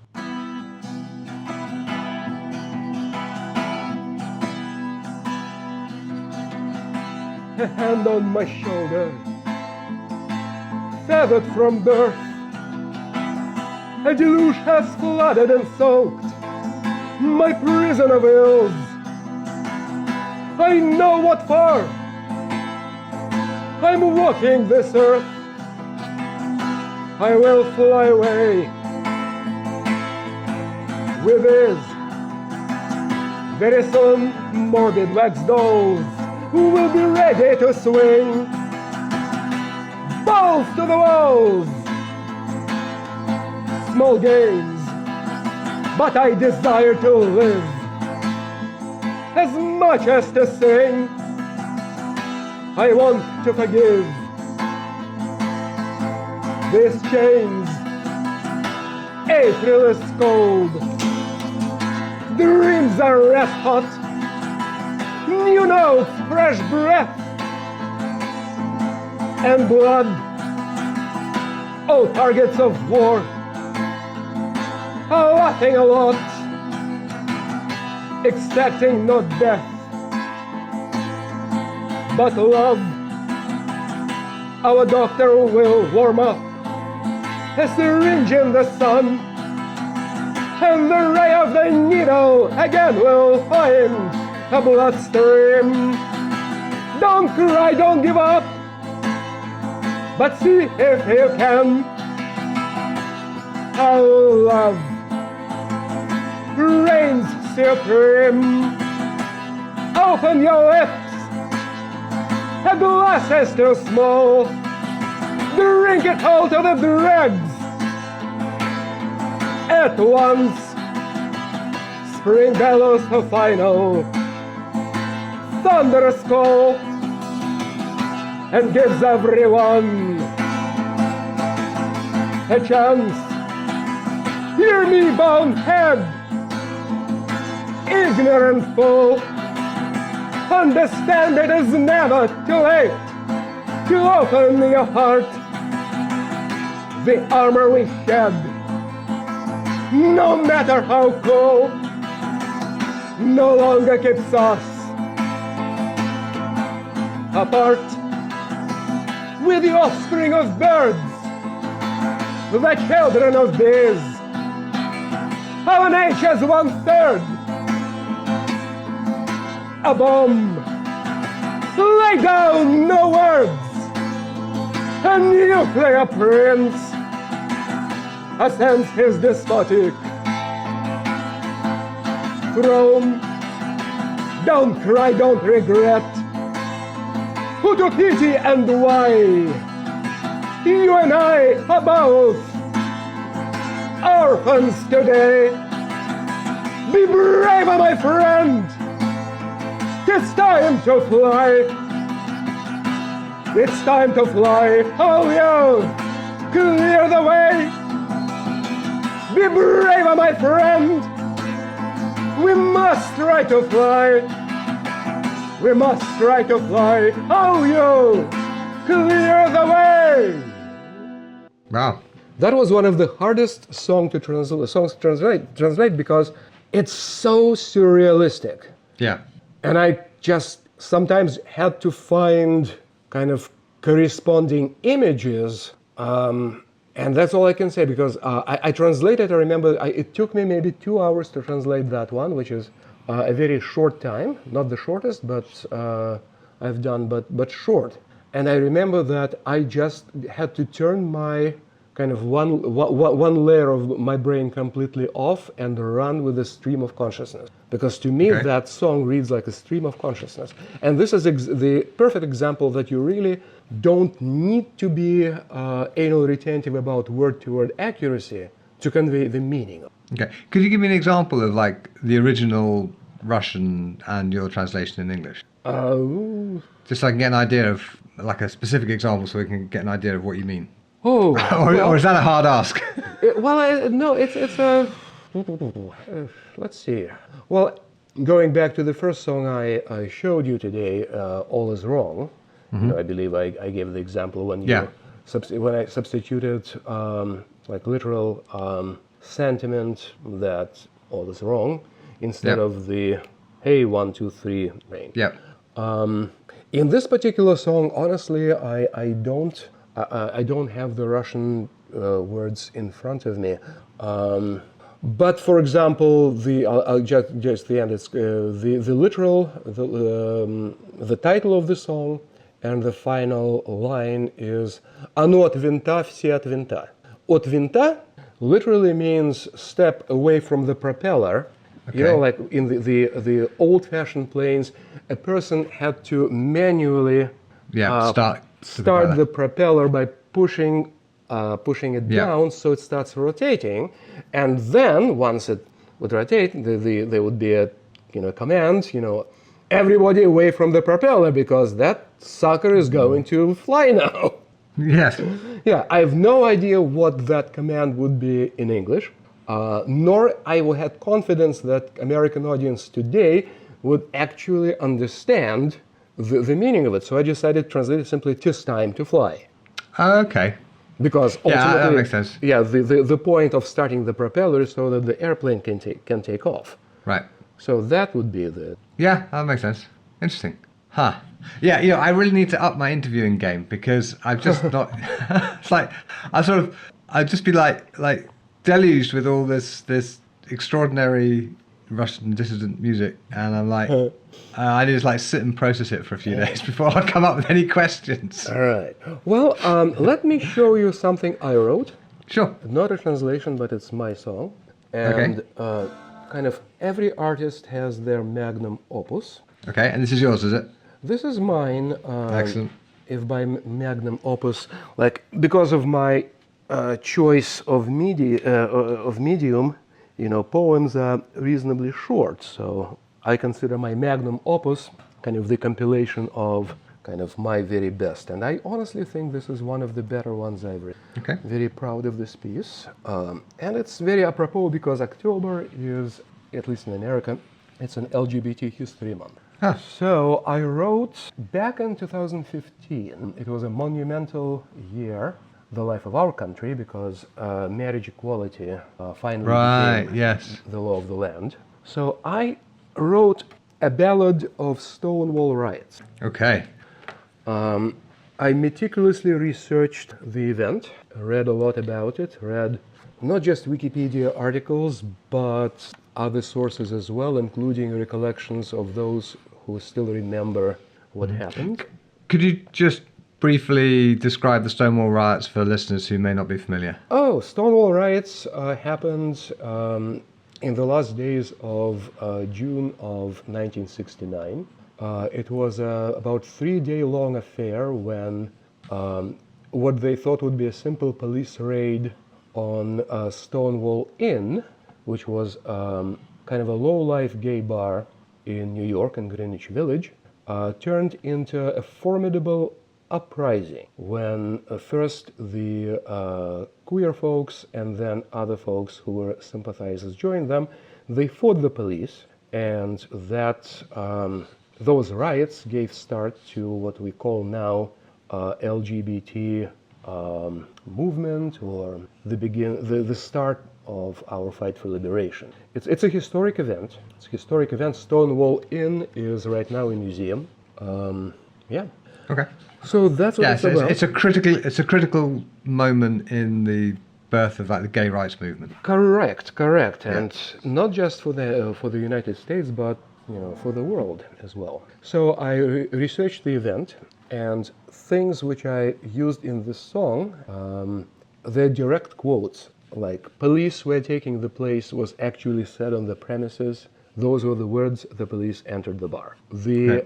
A hand on my shoulder, feathered from birth, a deluge has flooded and soaked my prison of ills. I know what for. I'm walking this earth. I will fly away with his very soon morbid wax dolls who will be ready to swing balls to the walls. Small games, but I desire to live as much as to sing. I want to forgive these chains. April is cold, dreams are red hot, new notes, fresh breath, and blood, all targets of war, are laughing a lot, expecting not death, but love. Our doctor will warm up a syringe in the sun, and the ray of the needle again will find a bloodstream. Don't cry, don't give up, but see if you can how love reigns supreme. Open your lips, a glass is too small. Drink it all to the dregs at once. Spring bellows a final thunderous call and gives everyone a chance. Hear me, bonehead, ignorant fool. Understand it is never too late to open your heart. The armor we shed, no matter how cold, no longer keeps us apart. With the offspring of birds, the children of bees, How an H has 1/3. A bomb. Lay down, no words. A nuclear prince ascends his despotic throne. Don't cry, don't regret. Who to pity and why? You and I are both orphans today. Be braver, my friend. It's time to fly. It's time to fly. Oh, you clear the way. Be braver, my friend. We must try to fly. We must try to fly. Oh, you clear the way. Wow. That was one of the hardest songs to translate because it's so surrealistic. Yeah. And I just sometimes had to find kind of corresponding images. And that's all I can say because I translated, I remember, it took me maybe 2 hours to translate that one, which is a very short time, not the shortest, but I've done, but short. And I remember that I just had to turn my kind of one layer of my brain completely off and run with a stream of consciousness. Because to me, that song reads like a stream of consciousness. And this is the perfect example that you really don't need to be anal retentive about word-to-word accuracy to convey the meaning. Okay. Could you give me an example of like the original Russian and your translation in English? Just so I can get an idea of like a specific example so we can get an idea of what you mean. Oh, or is that a hard ask? No, it's a. Let's see. Well, going back to the first song I showed you today, "All Is Wrong." Mm-hmm. You know, I believe I gave the example when when I substituted like literal sentiment that all is wrong instead of the hey 1 2 3 range. Yeah. In this particular song, honestly, I don't have the Russian words in front of me. But for example, I'll just the end. It's the literal the title of the song and the final line is "Оно от винта, все от винта." От винта literally means step away from the propeller. Okay. You know, like in the old-fashioned planes, a person had to manually start the propeller by pushing it down so it starts rotating, and then once it would rotate, there would be a command, everybody away from the propeller because that sucker is going to fly now. Yes. Yeah, I have no idea what that command would be in English, nor I had confidence that American audience today would actually understand the meaning of it. So I decided to translate it simply, "'Tis time to fly." Okay. Because ultimately, that makes sense. Yeah, the point of starting the propeller is so that the airplane can take off. Right. So that would be the... Yeah, that makes sense. Interesting. Huh. Yeah, I really need to up my interviewing game because I've just not... It's like, I'd just be like deluged with all this extraordinary Russian dissident music, and I'm like, I need to like sit and process it for a few days before I come up with any questions. All right. Well, let me show you something I wrote. Sure. Not a translation, but it's my song. And kind of every artist has their magnum opus. Okay, and this is yours, is it? This is mine. Excellent. If by magnum opus, like because of my choice of medium, poems are reasonably short. So I consider my magnum opus kind of the compilation of kind of my very best. And I honestly think this is one of the better ones I've written. Okay. Very proud of this piece. And it's very apropos because October is, at least in America, it's an LGBT history month. Huh. So I wrote back in 2015. It was a monumental year, the life of our country, because marriage equality finally became the law of the land. So I wrote a ballad of Stonewall riots. Okay. I meticulously researched the event, read a lot about it, read not just Wikipedia articles, but other sources as well, including recollections of those who still remember what happened. Could you just briefly describe the Stonewall riots for listeners who may not be familiar? Oh, Stonewall riots happened in the last days of June of 1969. It was about 3-day long affair when what they thought would be a simple police raid on Stonewall Inn, which was kind of a low-life gay bar in New York in Greenwich Village, turned into a formidable uprising when first the queer folks and then other folks who were sympathizers joined them. They fought the police, and those riots gave start to what we call now LGBT movement, or the start of our fight for liberation. It's a historic event. It's a historic event. Stonewall Inn is right now a museum. Yeah. Okay. So that's what it's about. It's a critical moment in the birth of like the gay rights movement. Correct, Yeah. and not just for the United States, but for the world as well. So I researched the event, and things which I used in this song, they're direct quotes. Like, police were taking the place was actually said on the premises. Those were the words, the police entered the bar. The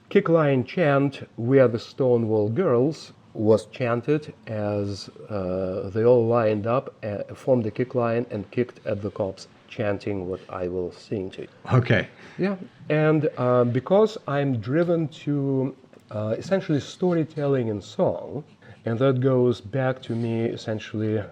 kickline chant, "We are the Stonewall Girls," was chanted as they all lined up, formed a kickline, and kicked at the cops, chanting what I will sing to you. Okay. Yeah, and because I'm driven to essentially storytelling in song, and that goes back to me essentially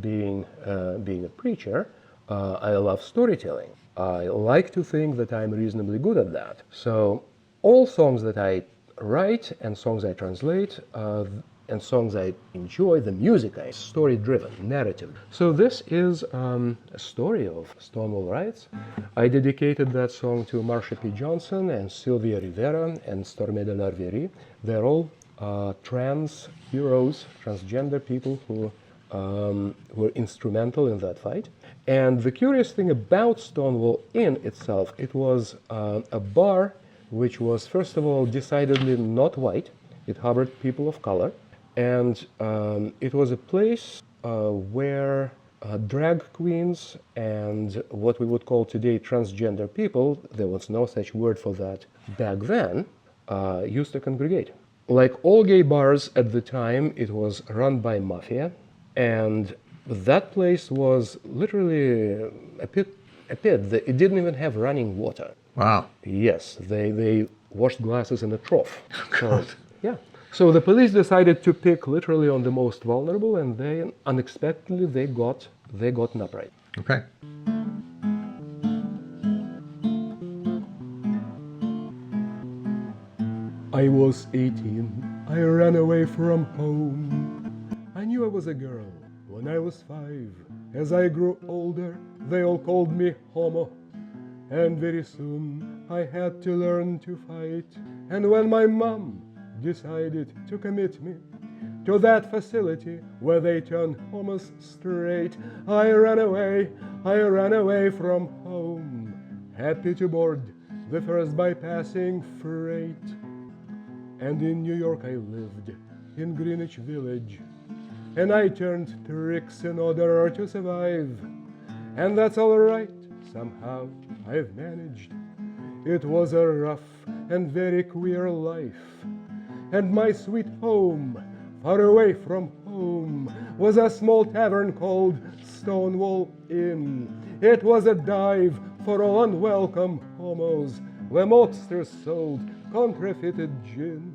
being a preacher. I love storytelling. I like to think that I'm reasonably good at that. So all songs that I write and songs I translate and songs I enjoy, the music is story-driven, narrative. So this is a story of Stonewall riots. I dedicated that song to Marsha P. Johnson and Sylvia Rivera and Stormé de l'Arverie. They're all trans heroes, transgender people who were instrumental in that fight. And the curious thing about Stonewall Inn itself, it was a bar which was, first of all, decidedly not white. It harbored people of color. And it was a place where drag queens and what we would call today transgender people, there was no such word for that back then, used to congregate. Like all gay bars at the time, it was run by mafia, and that place was literally a pit. It didn't even have running water. Wow. Yes, they washed glasses in a trough. So, yeah. So the police decided to pick literally on the most vulnerable, and they unexpectedly they got an upright. Okay. I was 18, I ran away from home. I knew I was a girl when I was 5. As I grew older, they all called me homo. And very soon I had to learn to fight. And when my mom decided to commit me to that facility where they turn homos straight, I ran away from home, happy to board the first bypassing freight. And in New York I lived, in Greenwich Village, and I turned tricks in order to survive. And that's all right, somehow I've managed. It was a rough and very queer life, and my sweet home, far away from home, was a small tavern called Stonewall Inn. It was a dive for all unwelcome homos, where mobsters sold counterfeited gin.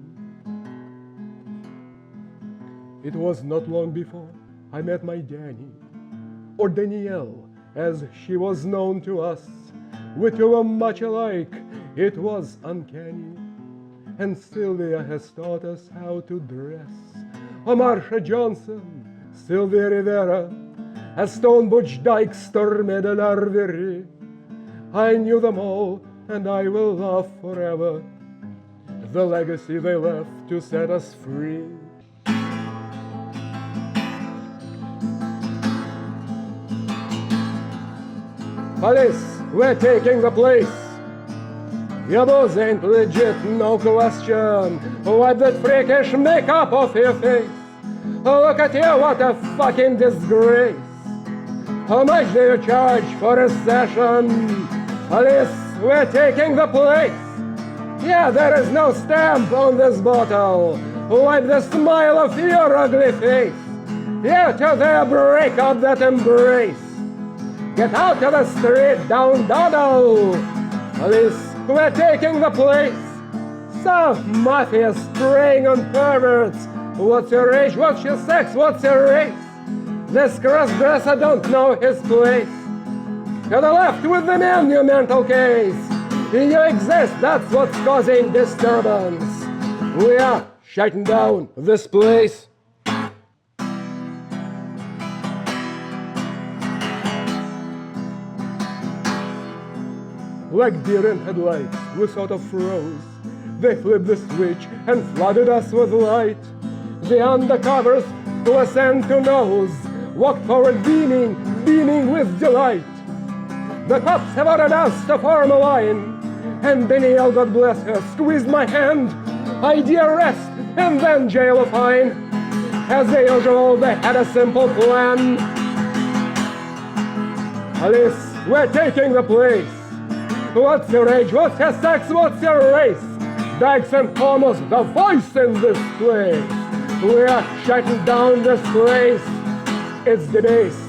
It was not long before I met my Danny, or Danielle, as she was known to us. We two were much alike, it was uncanny. And Sylvia has taught us how to dress. Oh, Marsha Johnson, Sylvia Rivera, a Stonebridge Dyke, Stormé de l'Arverie. I knew them all, and I will love forever the legacy they left to set us free. Police, we're taking the place. Your boss ain't legit, no question. Wipe that freakish makeup off your face. Look at you, what a fucking disgrace. How much do you charge for a session? Police, we're taking the place. Yeah, there is no stamp on this bottle. Wipe the smile off your ugly face. Yeah, till they break up that embrace. Get out to the street, down dawdle. Police, we're taking the place. So, mafia spraying on perverts. What's your age? What's your sex? What's your race? This cross-dresser don't know his place. To the left with the monumental case. You exist, that's what's causing disturbance. We are shutting down this place. Like deer in headlights, we sort of froze. They flipped the switch and flooded us with light. The undercovers, to ascend to nose, walked forward beaming with delight. The cops have ordered us to form a line, and Danielle, God bless her, squeezed my hand. ID arrest and then jail or fine. As usual, they had a simple plan. Police, we're taking the place. What's your age? What's your sex? What's your race? Dags and homos, the voice in this place. We are shutting down this place. It's debased.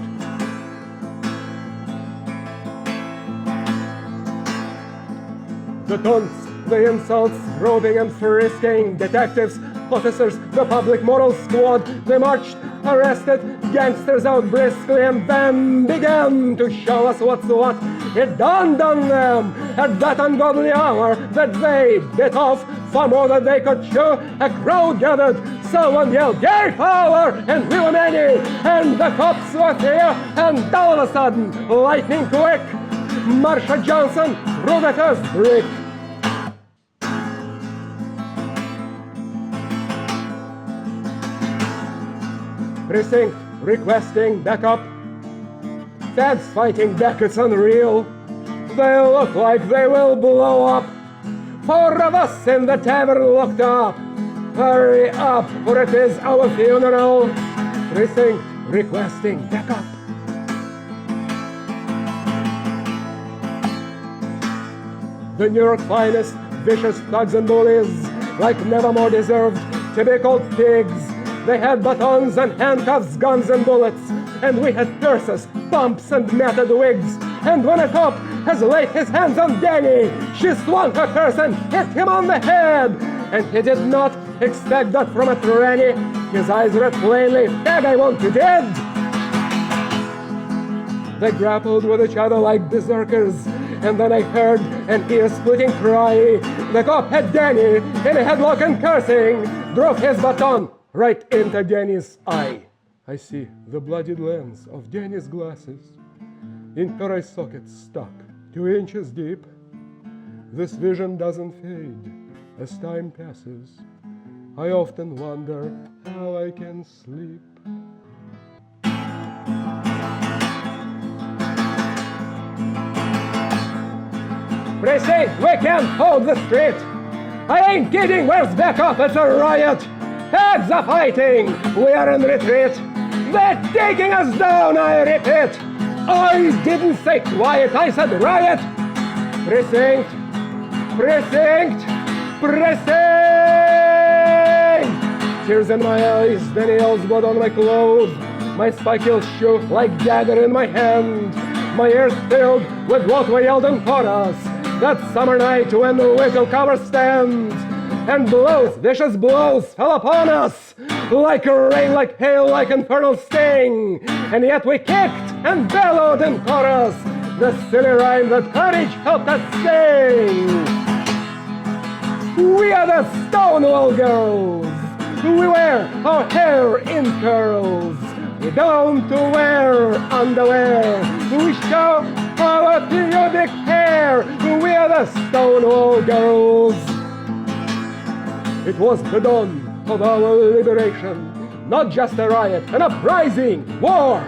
The taunts, the insults, roving and frisking, detectives, officers, the public moral squad, they marched, arrested, gangsters out briskly, and then began to show us what's what. It dawned on them at that ungodly hour that they bit off far more than they could chew. A crowd gathered, someone yelled, "Gay power!" and we were many, and the cops were there, and all of a sudden, lightning quick, Marsha Johnson threw the first brick. Precinct requesting backup. Feds fighting back, it's unreal. They look like they will blow up. 4 of us in the tavern looked up. Hurry up, for it is our funeral. Precinct requesting backup. The New York finest, vicious thugs and bullies, like nevermore deserved to be called pigs. They had batons and handcuffs, guns and bullets, and we had purses, pumps and matted wigs. And when a cop has laid his hands on Danny, she swung her purse and hit him on the head. And he did not expect that from a tranny. His eyes read plainly, "Bag, I want you dead." They grappled with each other like berserkers, and then I heard an ear-splitting cry. The cop had Danny in a headlock and cursing, drove his baton right into Danny's eye. I see the bloodied lens of Danny's glasses in her eye socket stuck 2 inches deep. This vision doesn't fade as time passes. I often wonder how I can sleep. Precinct, we can't hold the street. I ain't kidding, where's backup? It's a riot. Heads are fighting, we are in retreat. They're taking us down, I repeat. I didn't say quiet, I said riot. Precinct, precinct, precinct. Tears in my eyes, Danielle's blood on my clothes. My spike-heel shoe like dagger in my hand. My ears filled with what we yelled in chorus that summer night when the vehicle cover stands. And blows, vicious blows fell upon us like rain, like hail, like infernal sting. And yet we kicked and bellowed in chorus the silly rhyme that courage helped us sing. We are the Stonewall girls. We wear our hair in curls. We don't wear underwear. We show our pubic hair. We are the Stonewall girls. It was the dawn of our liberation, not just a riot, an uprising, war.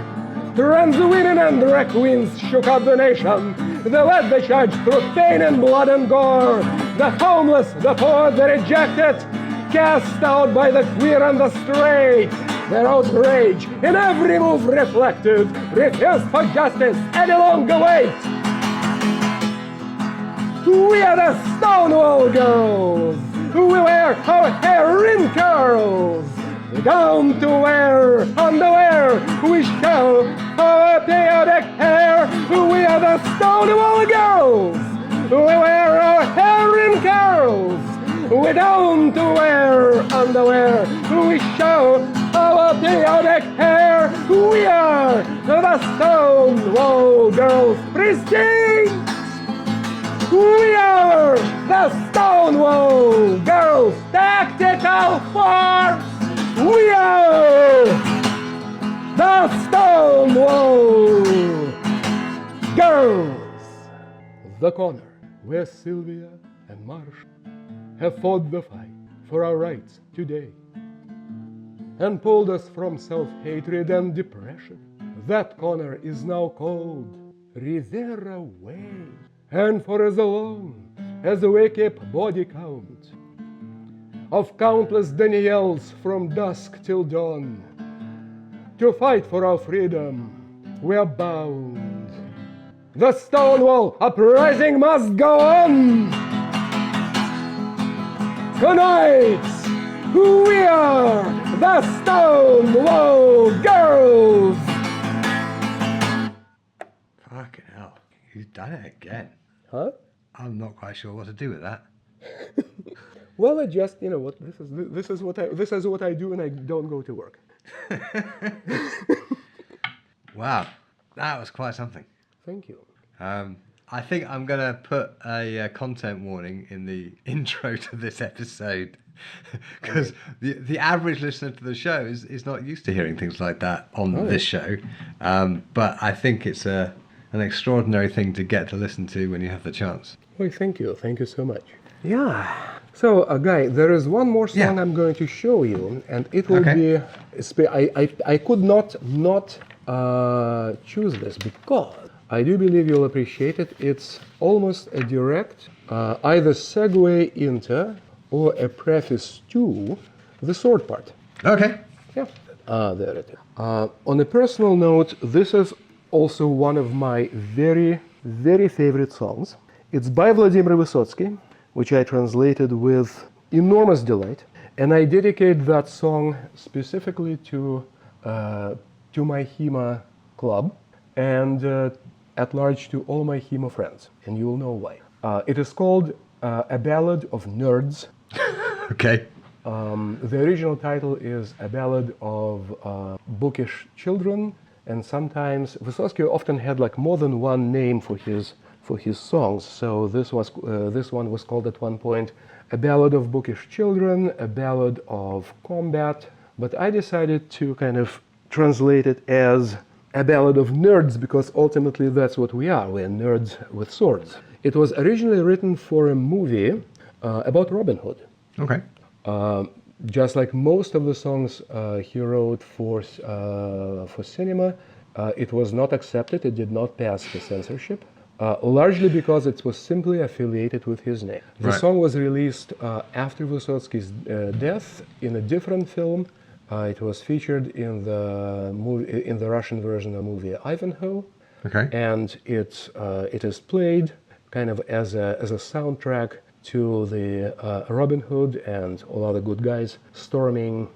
Trans women and drag queens shook up the nation. They led the charge through pain and blood and gore. The homeless, the poor, the rejected, cast out by the queer and the straight. Their outrage in every move reflected, refused for justice any longer wait. We are the Stonewall girls. We wear our hair in curls. Down to wear underwear. We show our patriotic hair. We are the Stonewall girls. We wear our hair in curls. We down to wear underwear. We show our patriotic hair. We are the Stonewall girls. Pristine. We are the Stonewall girls. Tactical force. We are the Stonewall girls. The corner where Sylvia and Marsh have fought the fight for our rights today and pulled us from self-hatred and depression. That corner is now called Rivera Way. And for as long as we keep body count of countless Danielles from dusk till dawn, to fight for our freedom we are bound. The Stonewall uprising must go on. Tonight we are the Stonewall girls. Fucking hell, you've done it again. Huh? I'm not quite sure what to do with that. Well, I just, you know what, this is what I do when I don't go to work. Wow, that was quite something. Thank you. I think I'm going to put a content warning in the intro to this episode because the average listener to the show is not used to hearing things like that on this show. But I think it's an extraordinary thing to get to listen to when you have the chance. Well, thank you. Thank you so much. Yeah. So, Guy, there is one more song I'm going to show you, and it will be... I could not choose this because I do believe you'll appreciate it. It's almost a direct either segue into or a preface to the sword part. Okay. Yeah. There it is. On a personal note, this is also one of my very, very favorite songs. It's by Vladimir Vysotsky, which I translated with enormous delight, and I dedicate that song specifically to my HEMA club and at large to all my HEMA friends, and you will know why. It is called A Ballad of Nerds. Okay. The original title is A Ballad of Bookish Children, and sometimes Vysotsky often had like more than one name for his songs. So this one was called at one point A Ballad of Bookish Children, A Ballad of Combat, but I decided to kind of translate it as A Ballad of Nerds because ultimately that's what we are. We're nerds with swords. It was originally written for a movie about Robin Hood. Okay. Just like most of the songs he wrote for cinema, it was not accepted. It did not pass the censorship. Largely because it was simply affiliated with his name. The song was released after Vysotsky's death in a different film. It was featured in the Russian version of the movie Ivanhoe. Okay. And it is played kind of as a soundtrack to the Robin Hood and all other good guys storming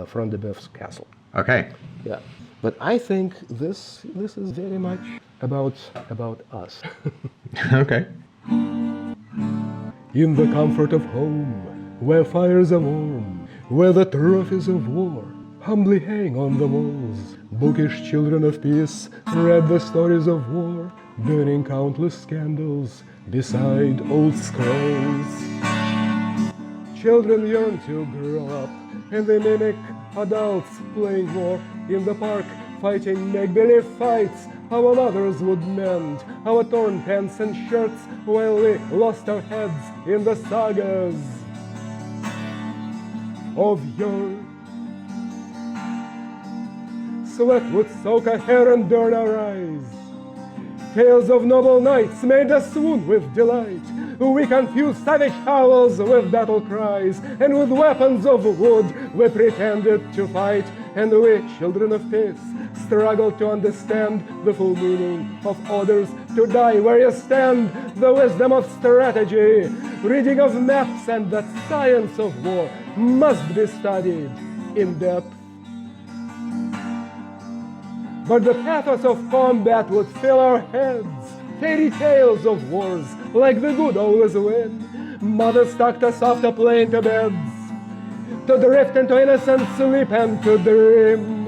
Front de Boeuf's castle. Okay. Yeah. But I think this is very much about us. Okay. In the comfort of home, where fires are warm, where the trophies of war humbly hang on the walls, bookish children of peace read the stories of war, burning countless candles beside old scrolls. Children yearn to grow up, and they mimic adults playing war in the park, fighting make-believe fights our mothers would mend our torn pants and shirts while we lost our heads in the sagas. of yore. Sweat would soak our hair and burn our eyes. Tales of noble knights made us swoon with delight. We confused savage howls with battle cries, and with weapons of wood we pretended to fight. And we, children of peace, struggled to understand the full meaning of orders to die where you stand, the wisdom of strategy, reading of maps, and that science of war must be studied in depth. But the pathos of combat would fill our heads, fairy tales of wars, like the good always win. Mothers tucked us off to play into beds, to drift into innocent sleep and to dream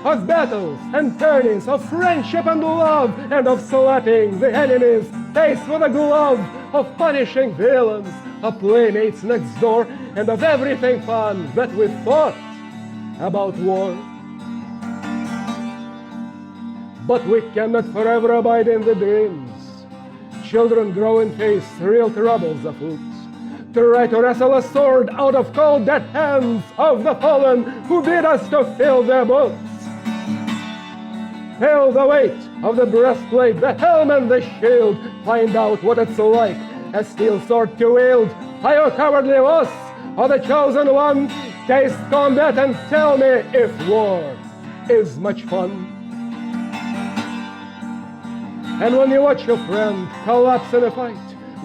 of battles and turnings, of friendship and love, and of slapping the enemy's face with a glove, of punishing villains, of playmates next door, and of everything fun that we thought about war. But we cannot forever abide in the dreams. Children grow and face real troubles afoot. Try to wrestle a sword out of cold dead hands of the fallen who bid us to fill their boots. Feel the weight of the breastplate, the helm and the shield. Find out what it's like, a steel sword to wield. Are you cowardly was, or the chosen one? Taste combat and tell me if war is much fun. And when you watch your friend collapse in a fight,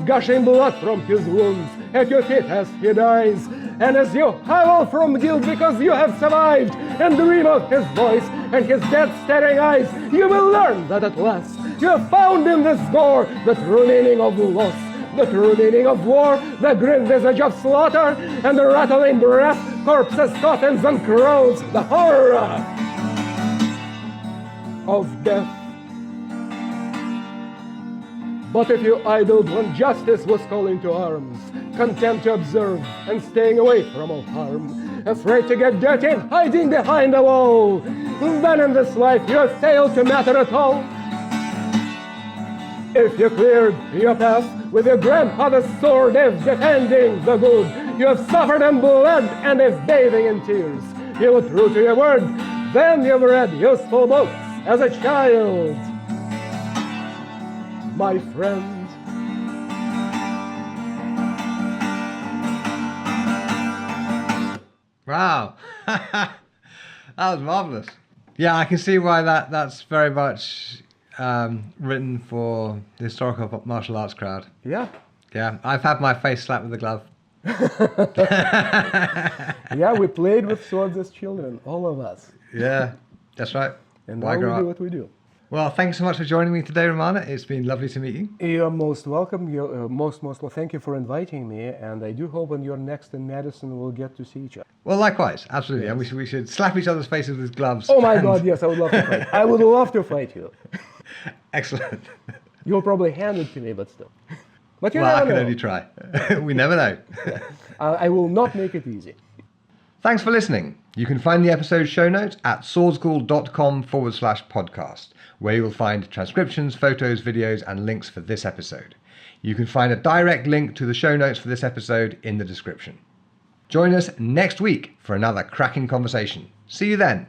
gushing blood from his wounds at your feet as he dies, and as you howl from guilt because you have survived, and dream of his voice and his dead staring eyes, you will learn that at last you have found in this gore the true meaning of loss, the true meaning of war, the grim visage of slaughter, and the rattling breath, corpses, coffins, and crows, the horror of death. But if you idled when justice was calling to arms, content to observe and staying away from all harm, afraid to get dirty and hiding behind a wall, then in this life you have failed to matter at all. If you cleared your path with your grandfather's sword, if defending the good you have suffered and bled, and if bathing in tears you were true to your word, then you've read useful books as a child, my friend. Wow. That was marvelous. Yeah, I can see why that's very much written for the historical martial arts crowd. Yeah. Yeah, I've had my face slapped with a glove. Yeah, we played with swords as children, all of us. Yeah, that's right. And Why now grow we do up? what we do. Well, thanks so much for joining me today, Romana. It's been lovely to meet you. You're most welcome. You're most well. Thank you for inviting me, and I do hope when you're next in Madison we'll get to see each other. Well, likewise, absolutely. Yes. And we should slap each other's faces with gloves. Oh my and- God, yes, I would love to fight. I would love to fight you. Excellent. You'll probably hand it to me, but still. But you Well, I never can know. only try. We never know. I will not make it easy. Thanks for listening. You can find the episode show notes at swordschool.com/podcast, where you will find transcriptions, photos, videos, and links for this episode. You can find a direct link to the show notes for this episode in the description. Join us next week for another cracking conversation. See you then.